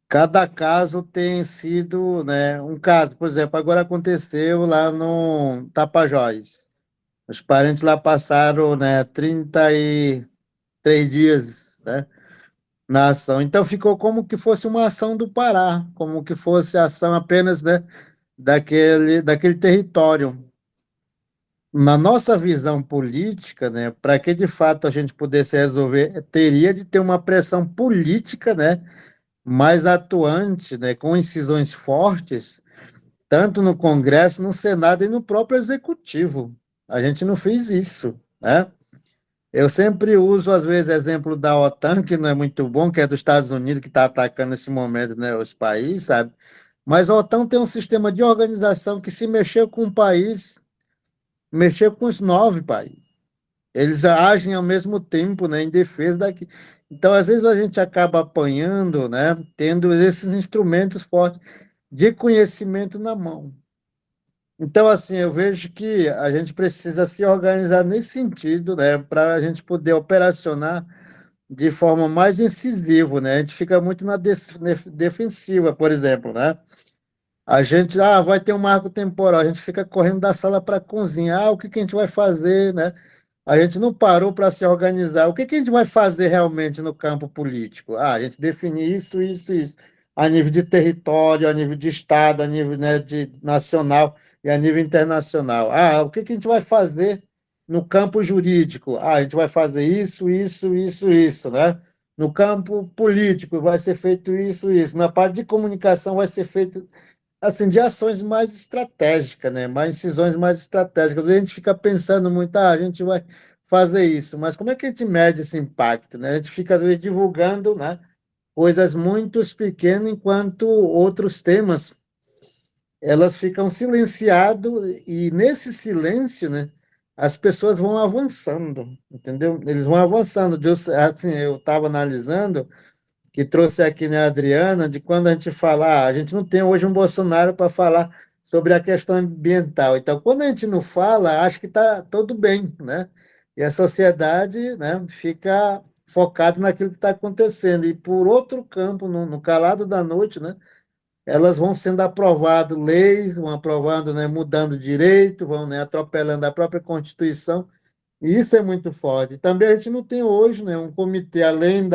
cada caso tem sido, né, um caso. Por exemplo, agora aconteceu lá no Tapajós. Os parentes lá passaram, né, 33 dias, né, na ação. Então ficou como que fosse uma ação do Pará, como que fosse ação apenas, né, daquele território. Na nossa visão política, né, para que de fato a gente pudesse resolver, teria de ter uma pressão política, né, mais atuante, né, com incisões fortes, tanto no Congresso, no Senado e no próprio Executivo. A gente não fez isso, né? Eu sempre uso, às vezes, exemplo da OTAN, que não é muito bom, que é dos Estados Unidos, que está atacando nesse momento, né, os países, sabe? Mas a OTAN tem um sistema de organização que, se mexer com um país, mexer com os 9 países. Eles agem ao mesmo tempo, né, em defesa daqui. Então, às vezes, a gente acaba apanhando, né, tendo esses instrumentos fortes de conhecimento na mão. Então, assim, eu vejo que a gente precisa se organizar nesse sentido, né, para a gente poder operacionar de forma mais incisiva, né? A gente fica muito na defensiva, por exemplo, né? A gente, vai ter um marco temporal, a gente fica correndo da sala para a cozinha. O que que a gente vai fazer, né? A gente não parou para se organizar. O que que a gente vai fazer realmente no campo político? A gente definir isso, isso, isso, a nível de território, a nível de estado, a nível, né, de nacional e a nível internacional. O que que a gente vai fazer no campo jurídico? A gente vai fazer isso, isso, isso, isso, né? No campo político vai ser feito isso, isso. Na parte de comunicação vai ser feito assim, de ações mais estratégicas, né? Mais decisões mais estratégicas. A gente fica pensando muito, a gente vai fazer isso, mas como é que a gente mede esse impacto, né? A gente fica, às vezes, divulgando, né, coisas muito pequenas, enquanto outros temas, elas ficam silenciados, e nesse silêncio, né, as pessoas vão avançando, entendeu? Eles vão avançando. Assim, eu estava analisando, que trouxe aqui, né, a Adriana, de quando a gente fala, a gente não tem hoje um Bolsonaro para falar sobre a questão ambiental. Então, quando a gente não fala, acho que está tudo bem, né? E a sociedade, né, fica focada naquilo que está acontecendo. E, por outro campo, no calado da noite, né, elas vão sendo aprovadas leis, vão aprovando, né, mudando direito, vão, né, atropelando a própria Constituição, E isso é muito forte. Também a gente não tem hoje, né, um comitê, além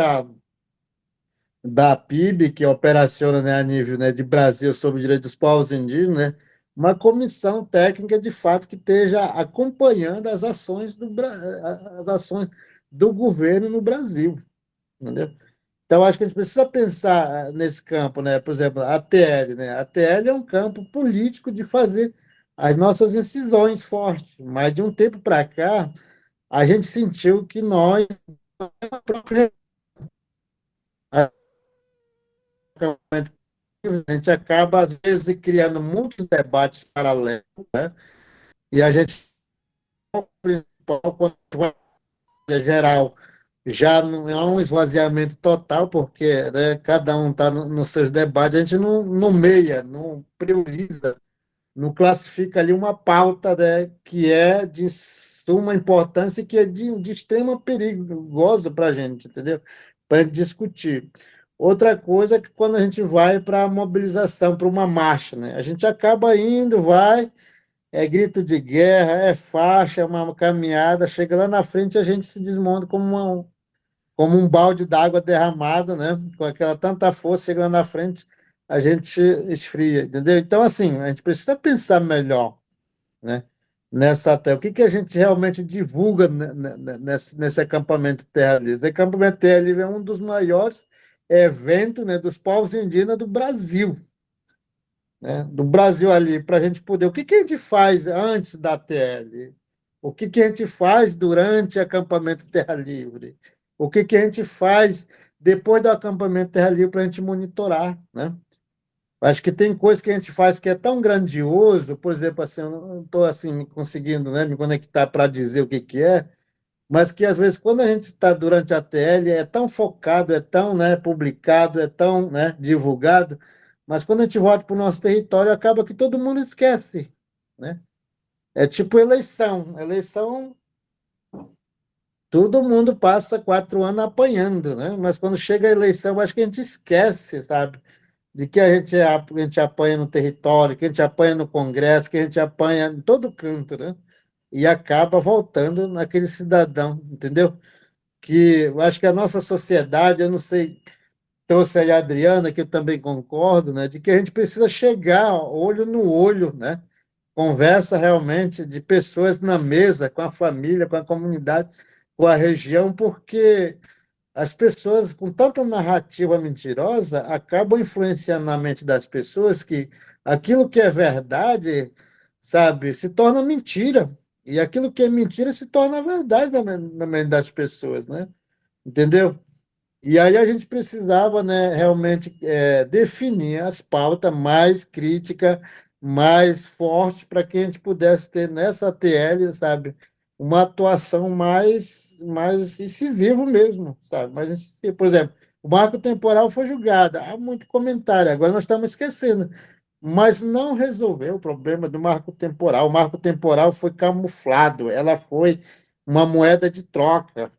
da PIB, que operaciona, né, a nível, né, de Brasil sobre os direitos dos povos indígenas, né, uma comissão técnica de fato que esteja acompanhando as ações as ações do governo no Brasil, entendeu? Então, acho que a gente precisa pensar nesse campo, né? Por exemplo, a ATL, né? A ATL é um campo político de fazer as nossas incisões fortes, mas de um tempo para cá, a gente sentiu que nós, a gente acaba, às vezes, criando muitos debates paralelos, né? E a gente, principal, quando é geral, já não é um esvaziamento total, porque, né, cada um está nos seus debates, a gente não nomeia, não prioriza, não classifica ali uma pauta, né, que é de suma importância e que é de extremo perigoso para a gente, entendeu? Para a gente discutir. Outra coisa é que quando a gente vai para a mobilização, para uma marcha, né, a gente acaba indo, vai, é grito de guerra, é faixa, é uma caminhada, chega lá na frente a gente se desmonta como um balde d'água derramado, né? Com aquela tanta força, chega lá na frente, a gente esfria, entendeu? Então, assim, a gente precisa pensar melhor, né? Nessa até o que que a gente realmente divulga nesse acampamento Terra Livre. O acampamento Terra Livre é um dos maiores eventos, né, dos povos indígenas do Brasil, né? Do Brasil ali, para a gente poder. O que que a gente faz antes da TL? O que que a gente faz durante o acampamento Terra Livre? O que que a gente faz depois do acampamento Terra Livre para a gente monitorar, né? Acho que tem coisa que a gente faz que é tão grandioso, por exemplo, assim, eu não estou assim conseguindo, né, me conectar para dizer o que que é, mas que às vezes quando a gente está durante a TL é tão focado, é tão, né, publicado, é tão, né, divulgado, mas quando a gente volta para o nosso território acaba que todo mundo esquece, né? É tipo eleição. Eleição, todo mundo passa 4 anos apanhando, né? Mas quando chega a eleição, acho que a gente esquece, sabe? De que a gente apanha no território, que a gente apanha no Congresso, que a gente apanha em todo canto, né? E acaba voltando naquele cidadão, entendeu? Que eu acho que a nossa sociedade, eu não sei, trouxe aí a Adriana, que eu também concordo, né? De que a gente precisa chegar olho no olho, né? Conversa realmente de pessoas na mesa, com a família, com a comunidade, com a região, porque as pessoas, com tanta narrativa mentirosa, acabam influenciando na mente das pessoas que aquilo que é verdade, sabe, se torna mentira. E aquilo que é mentira se torna verdade na mente das pessoas, né? Entendeu? E aí a gente precisava, né, realmente definir as pautas mais críticas, mais fortes, para que a gente pudesse ter nessa TL, sabe, uma atuação mais incisiva mesmo, sabe? Mais incisiva. Por exemplo, o marco temporal foi julgado, há muito comentário, agora nós estamos esquecendo, mas não resolveu o problema do marco temporal. O marco temporal foi camuflado, ela foi uma moeda de troca,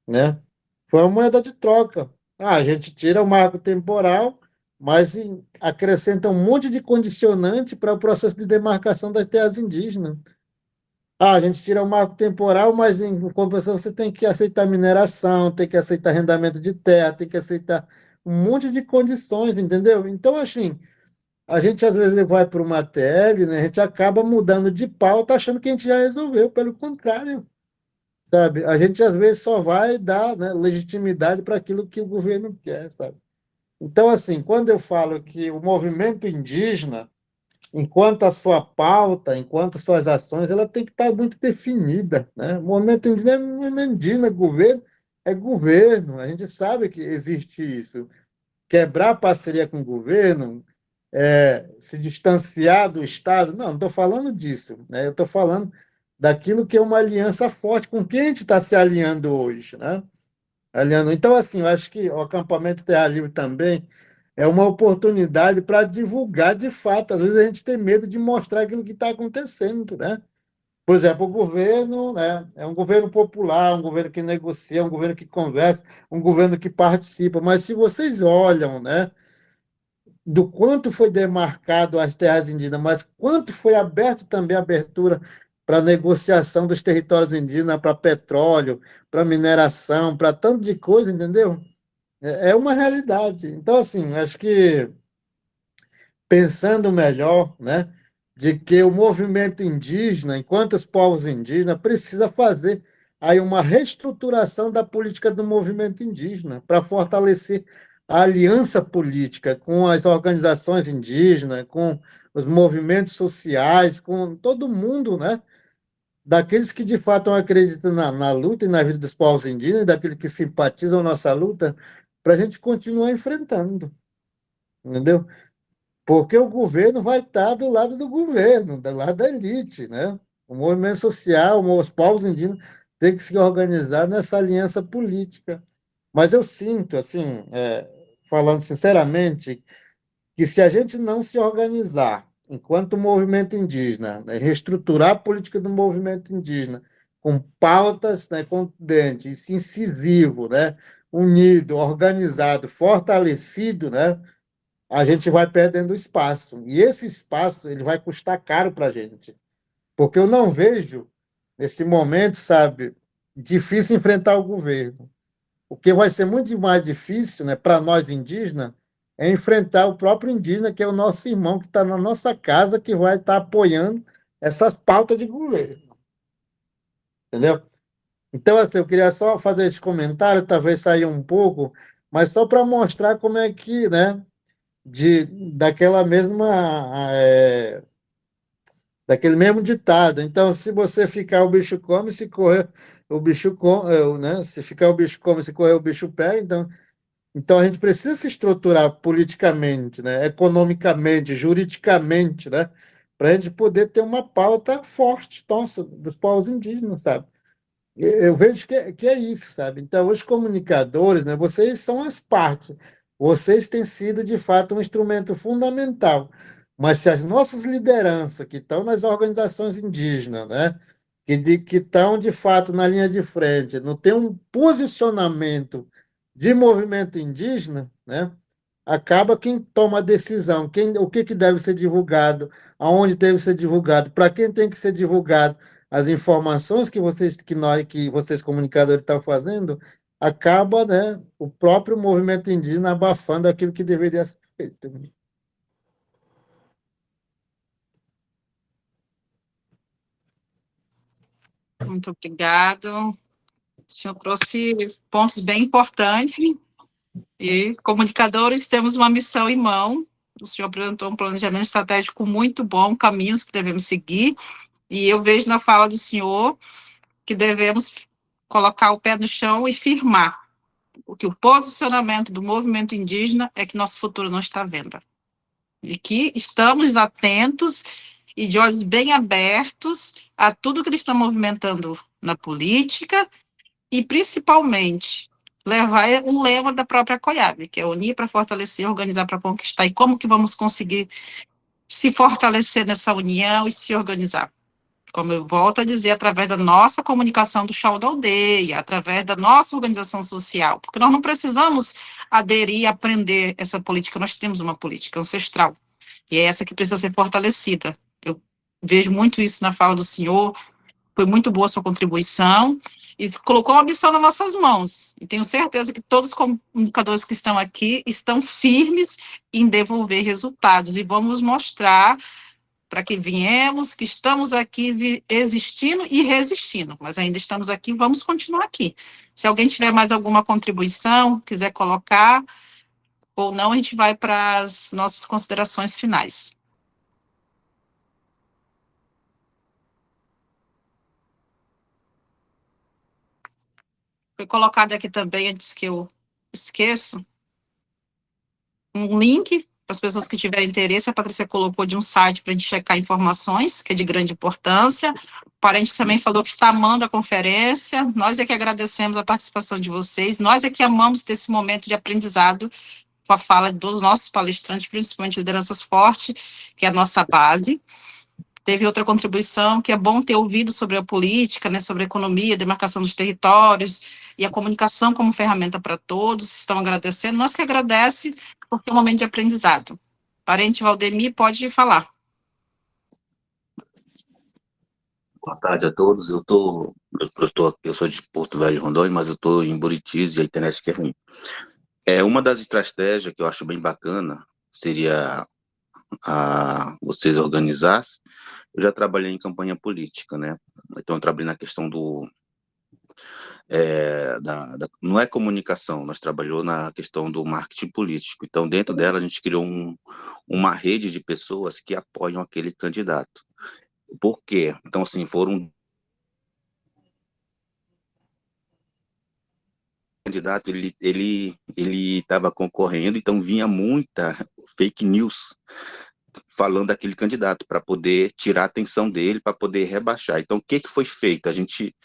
né? Foi uma moeda de troca. Ah, a gente tira o marco temporal, mas acrescenta um monte de condicionante para o processo de demarcação das terras indígenas. Ah, a gente tira o marco temporal, mas em compensação você tem que aceitar mineração, tem que aceitar arrendamento de terra, tem que aceitar um monte de condições, entendeu? Então, assim, a gente às vezes vai para uma TL, né? A gente acaba mudando de pauta achando que a gente já resolveu, pelo contrário. Sabe? A gente às vezes só vai dar, né, legitimidade para aquilo que o governo quer, sabe? Então, assim, quando eu falo que o movimento indígena, enquanto a sua pauta, enquanto as suas ações, ela tem que estar muito definida, né? O movimento indígena é movimento indígena, governo é governo, a gente sabe que existe isso. Quebrar parceria com o governo, se distanciar do Estado. Não estou falando disso, né? Eu estou falando daquilo que é uma aliança forte com quem a gente está se alinhando hoje, né? Alinhando. Então, assim, eu acho que o acampamento Terra Livre também é uma oportunidade para divulgar de fato. Às vezes a gente tem medo de mostrar aquilo que está acontecendo, né? Por exemplo, o governo, né, é um governo popular, um governo que negocia, um governo que conversa, um governo que participa. Mas se vocês olham, né, do quanto foi demarcado as terras indígenas, mas quanto foi aberto também a abertura para negociação dos territórios indígenas, para petróleo, para mineração, para tanto de coisa, entendeu? É uma realidade. Então, assim, acho que pensando melhor, né, de que o movimento indígena, enquanto os povos indígenas, precisa fazer aí uma reestruturação da política do movimento indígena para fortalecer a aliança política com as organizações indígenas, com os movimentos sociais, com todo mundo, né, daqueles que de fato acreditam na luta e na vida dos povos indígenas, daqueles que simpatizam a nossa luta, para a gente continuar enfrentando, entendeu? Porque o governo vai estar do lado do governo, do lado da elite, né? O movimento social, os povos indígenas têm que se organizar nessa aliança política. Mas eu sinto, assim, falando sinceramente, que se a gente não se organizar enquanto movimento indígena, né, reestruturar a política do movimento indígena com pautas, né, contundentes, incisivo, né, unido, organizado, fortalecido, né, a gente vai perdendo espaço. E esse espaço ele vai custar caro para a gente. Porque eu não vejo, nesse momento, sabe, difícil enfrentar o governo. O que vai ser muito mais difícil, né, para nós indígenas é enfrentar o próprio indígena, que é o nosso irmão, que está na nossa casa, que vai estar apoiando essas pautas de governo. Entendeu? Então, assim, eu queria só fazer esse comentário, talvez sair um pouco, mas só para mostrar como é que, né, de, daquela mesma, daquele mesmo ditado. Então, se você ficar, o bicho come, se correr, o bicho come, né? Se ficar, o bicho come, se correr, o bicho pega. Então a gente precisa se estruturar politicamente, né? Economicamente, juridicamente, né? Para a gente poder ter uma pauta forte, nossa, dos povos indígenas, sabe? Eu vejo que é isso, sabe? Então, os comunicadores, né, vocês são as partes, vocês têm sido, de fato, um instrumento fundamental. Mas se as nossas lideranças, que estão nas organizações indígenas, né, que estão, de fato, na linha de frente, não tem um posicionamento de movimento indígena, né, acaba quem toma a decisão, o que deve ser divulgado, aonde deve ser divulgado, para quem tem que ser divulgado, as informações que vocês comunicadores estão fazendo, acaba, né, o próprio movimento indígena abafando aquilo que deveria ser feito. Muito obrigado. O senhor trouxe pontos bem importantes e, comunicadores, temos uma missão em mão. O senhor apresentou um planejamento estratégico muito bom, caminhos que devemos seguir, e eu vejo na fala do senhor que devemos colocar o pé no chão e firmar que o posicionamento do movimento indígena é que nosso futuro não está à venda. E que estamos atentos e de olhos bem abertos a tudo que eles estão movimentando na política e, principalmente, levar o lema da própria COIAB, que é unir para fortalecer, organizar para conquistar. E como que vamos conseguir se fortalecer nessa união e se organizar? Como eu volto a dizer, através da nossa comunicação do Chão da Aldeia, através da nossa organização social, porque nós não precisamos aderir e aprender essa política, nós temos uma política ancestral, e é essa que precisa ser fortalecida. Eu vejo muito isso na fala do senhor, foi muito boa a sua contribuição, e colocou uma missão nas nossas mãos, e tenho certeza que todos os comunicadores que estão aqui estão firmes em devolver resultados, e vamos mostrar para que viemos, que estamos aqui existindo e resistindo, mas ainda estamos aqui, vamos continuar aqui. Se alguém tiver mais alguma contribuição, quiser colocar, ou não, a gente vai para as nossas considerações finais. Foi colocado aqui também, antes que eu esqueça, um link para as pessoas que tiverem interesse. A Patrícia colocou de um site para a gente checar informações, que é de grande importância. O parente também falou que está amando a conferência. Nós é que agradecemos a participação de vocês. Nós é que amamos ter esse momento de aprendizado com a fala dos nossos palestrantes, principalmente lideranças fortes, que é a nossa base. Teve outra contribuição, que é bom ter ouvido sobre a política, né, sobre a economia, a demarcação dos territórios e a comunicação como ferramenta para todos. Estão agradecendo. Nós que agradecemos, porque é um momento de aprendizado. Parente Valdemir, pode falar. Boa tarde a todos. Eu sou de Porto Velho, Rondônia, mas eu estou em Buritis e a internet aqui é ruim. Uma das estratégias que eu acho bem bacana seria vocês organizassem. Eu já trabalhei em campanha política, né? Então eu trabalhei na questão não é comunicação, nós trabalhamos na questão do marketing político. Então dentro dela a gente criou uma rede de pessoas que apoiam aquele candidato. Por quê? Então assim, foram candidato, ele estava concorrendo, então vinha muita fake news falando daquele candidato para poder tirar a atenção dele, para poder rebaixar. Então, o que foi feito? A gente,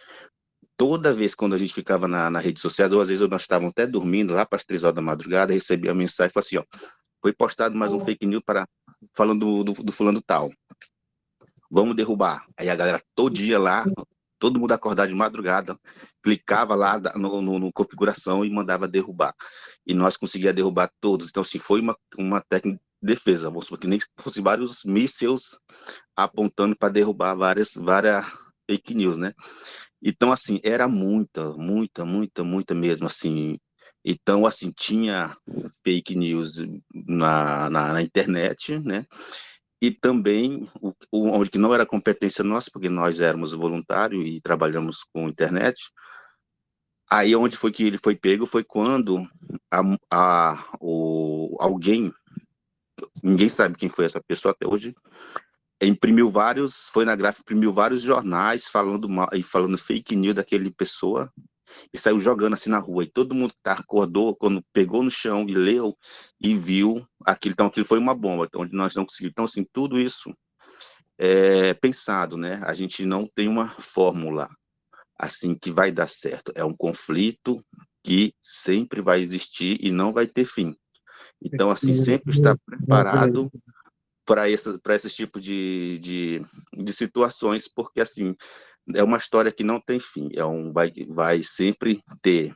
toda vez quando a gente ficava na rede social, ou às vezes nós estávamos até dormindo, lá para as 3 horas da madrugada, recebia a mensagem e falava assim, ó, foi postado mais um fake news falando do fulano tal. Vamos derrubar. Aí a galera todo dia lá, todo mundo acordado de madrugada, clicava lá no configuração e mandava derrubar. E nós conseguíamos derrubar todos. Então, assim, foi uma técnica de defesa. Vamos supor que nem fosse vários mísseis apontando para derrubar várias fake news, né? Então, assim, era muita mesmo, assim. Então, assim, tinha fake news na internet, né? E também, onde que não era competência nossa, porque nós éramos voluntários e trabalhamos com internet, aí onde foi que ele foi pego foi quando alguém, ninguém sabe quem foi essa pessoa até hoje, foi na gráfica, imprimiu vários jornais falando mal, e falando fake news daquele pessoa, e saiu jogando assim na rua, e todo mundo acordou, quando pegou no chão e leu, e viu aquilo. Então aquilo foi uma bomba, onde nós não conseguimos. Então, assim, tudo isso é pensado, né? A gente não tem uma fórmula assim que vai dar certo. É um conflito que sempre vai existir e não vai ter fim. Então, assim, sempre estar preparado para esse tipo de situações, porque, assim, é uma história que não tem fim. Vai sempre ter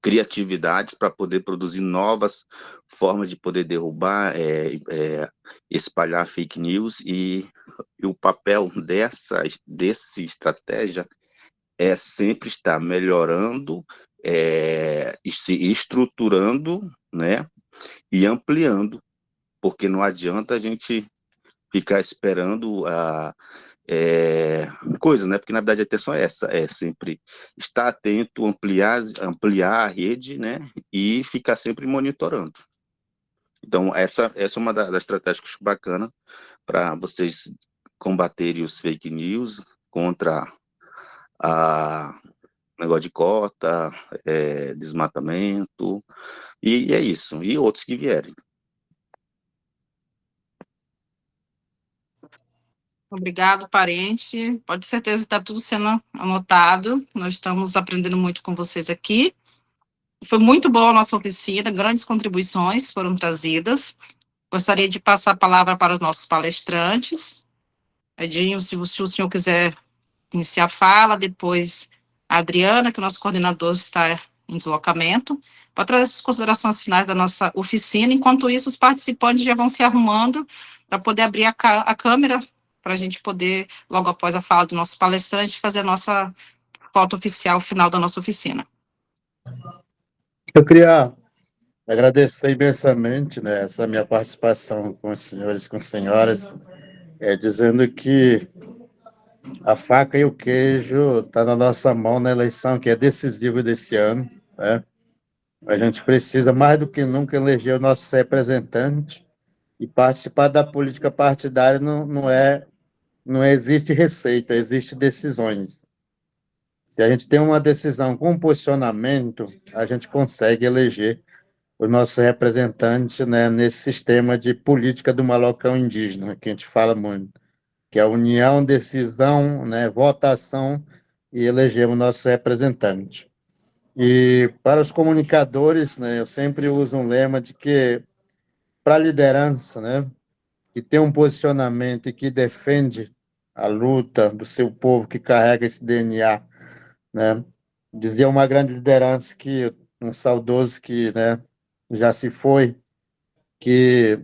criatividades para poder produzir novas formas de poder derrubar, espalhar fake news, e o papel desse estratégia é sempre estar melhorando, se estruturando, né, e ampliando, porque não adianta a gente ficar esperando coisas, né? Porque na verdade a intenção é essa, é sempre estar atento, ampliar a rede, né? E ficar sempre monitorando. Então essa é uma das estratégias que eu acho bacana para vocês combaterem os fake news contra a negócio de cota, desmatamento, e é isso, e outros que vierem. Obrigado, parente. Pode ter certeza que está tudo sendo anotado. Nós estamos aprendendo muito com vocês aqui. Foi muito boa a nossa oficina, grandes contribuições foram trazidas. Gostaria de passar a palavra para os nossos palestrantes. Edinho, se o senhor quiser iniciar a fala, depois a Adriana, que o nosso coordenador está em deslocamento, para trazer as considerações finais da nossa oficina. Enquanto isso, os participantes já vão se arrumando para poder abrir a câmera, para a gente poder, logo após a fala do nosso palestrante, fazer a nossa foto oficial final da nossa oficina. Eu queria agradecer imensamente, né, essa minha participação com os senhores e com as senhoras, dizendo que a faca e o queijo estão na nossa mão na eleição, que é decisiva desse ano, né? A gente precisa, mais do que nunca, eleger o nosso representante, e participar da política partidária não existe receita, existe decisões. Se a gente tem uma decisão com posicionamento, a gente consegue eleger o nosso representante, né, nesse sistema de política do malocão indígena, que a gente fala muito, que é a união, decisão, né, votação, e elegemos o nosso representante. E para os comunicadores, né, eu sempre uso um lema de que, para a liderança, né, que tem um posicionamento e que defende a luta do seu povo, que carrega esse DNA, né, dizia uma grande liderança, um saudoso que, né, já se foi, que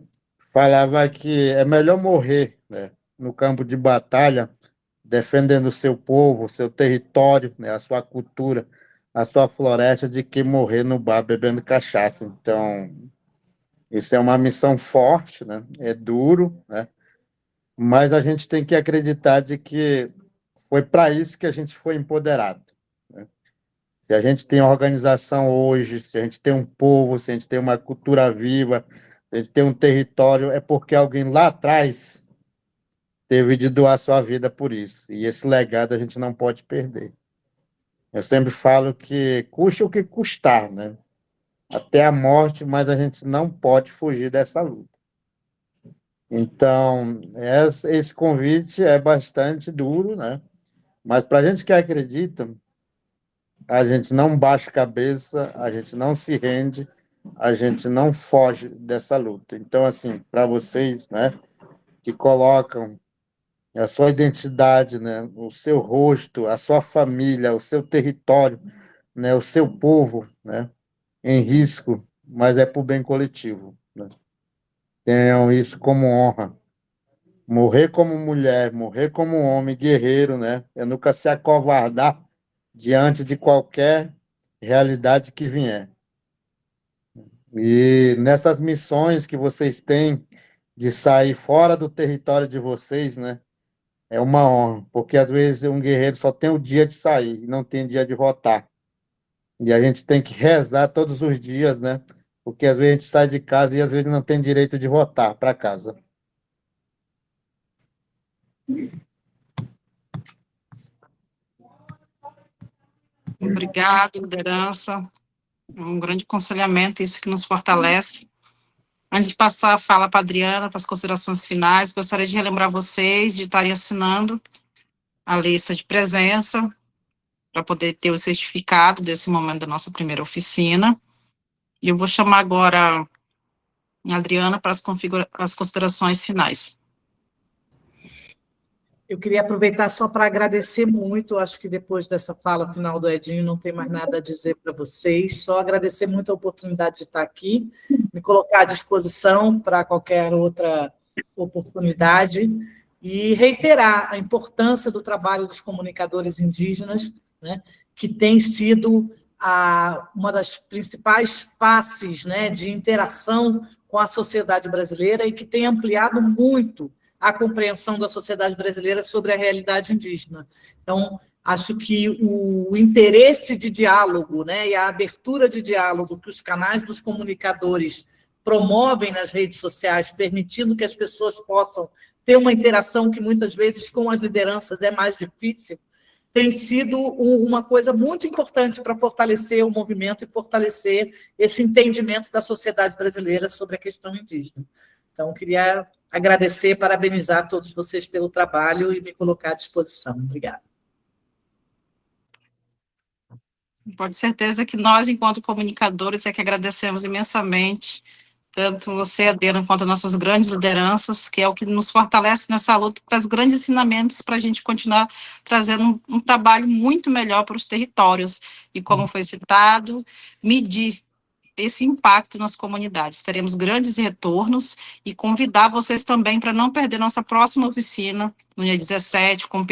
falava que é melhor morrer, né, no campo de batalha defendendo o seu povo, o seu território, né, a sua cultura, a sua floresta, de que morrer no bar bebendo cachaça. Então, isso é uma missão forte, né? É duro, né? Mas a gente tem que acreditar de que foi para isso que a gente foi empoderado, né? Se a gente tem organização hoje, se a gente tem um povo, se a gente tem uma cultura viva, se a gente tem um território, é porque alguém lá atrás teve de doar sua vida por isso. E esse legado a gente não pode perder. Eu sempre falo que custe o que custar, né? Até a morte, mas a gente não pode fugir dessa luta. Então, esse convite é bastante duro, né? Mas para a gente que acredita, a gente não baixa a cabeça, a gente não se rende, a gente não foge dessa luta. Então, assim, para vocês, né, que colocam a sua identidade, né, o seu rosto, a sua família, o seu território, né, o seu povo, né, em risco, mas é para o bem coletivo, né? Tenham isso como honra. Morrer como mulher, morrer como homem, guerreiro, né? É nunca se acovardar diante de qualquer realidade que vier. E nessas missões que vocês têm de sair fora do território de vocês, né? É uma honra, porque às vezes um guerreiro só tem o dia de sair e não tem dia de voltar. E a gente tem que rezar todos os dias, né? Porque às vezes a gente sai de casa e às vezes não tem direito de voltar para casa. Obrigado, liderança. É um grande aconselhamento, isso que nos fortalece. Antes de passar a fala para a Adriana, para as considerações finais, gostaria de relembrar vocês de estarem assinando a lista de presença, para poder ter o certificado desse momento da nossa primeira oficina. E eu vou chamar agora a Adriana para as considerações finais. Eu queria aproveitar só para agradecer muito, acho que depois dessa fala final do Edinho não tem mais nada a dizer para vocês, só agradecer muito a oportunidade de estar aqui, me colocar à disposição para qualquer outra oportunidade e reiterar a importância do trabalho dos comunicadores indígenas, né, que tem sido uma das principais faces, né, de interação com a sociedade brasileira e que tem ampliado muito a compreensão da sociedade brasileira sobre a realidade indígena. Então, acho que o interesse de diálogo, né, e a abertura de diálogo que os canais dos comunicadores promovem nas redes sociais, permitindo que as pessoas possam ter uma interação que muitas vezes com as lideranças é mais difícil, tem sido uma coisa muito importante para fortalecer o movimento e fortalecer esse entendimento da sociedade brasileira sobre a questão indígena. Então, queria agradecer, parabenizar todos vocês pelo trabalho e me colocar à disposição. Obrigada. Pode ter certeza que nós, enquanto comunicadores, é que agradecemos imensamente, tanto você, Adriana, quanto as nossas grandes lideranças, que é o que nos fortalece nessa luta, traz grandes ensinamentos para a gente continuar trazendo um trabalho muito melhor para os territórios. E, como foi citado, medir esse impacto nas comunidades. Teremos grandes retornos e convidar vocês também para não perder nossa próxima oficina, no dia 17, com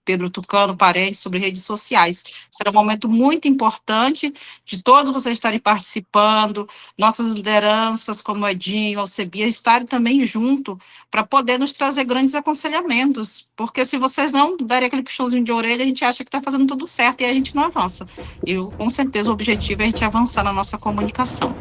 Pedro Tucano, parente, sobre redes sociais. Será um momento muito importante de todos vocês estarem participando, nossas lideranças, como o Edinho, Alcebia, estarem também junto, para poder nos trazer grandes aconselhamentos, porque se vocês não derem aquele puxãozinho de orelha, a gente acha que está fazendo tudo certo e a gente não avança. E, com certeza, o objetivo é a gente avançar na nossa comunicação.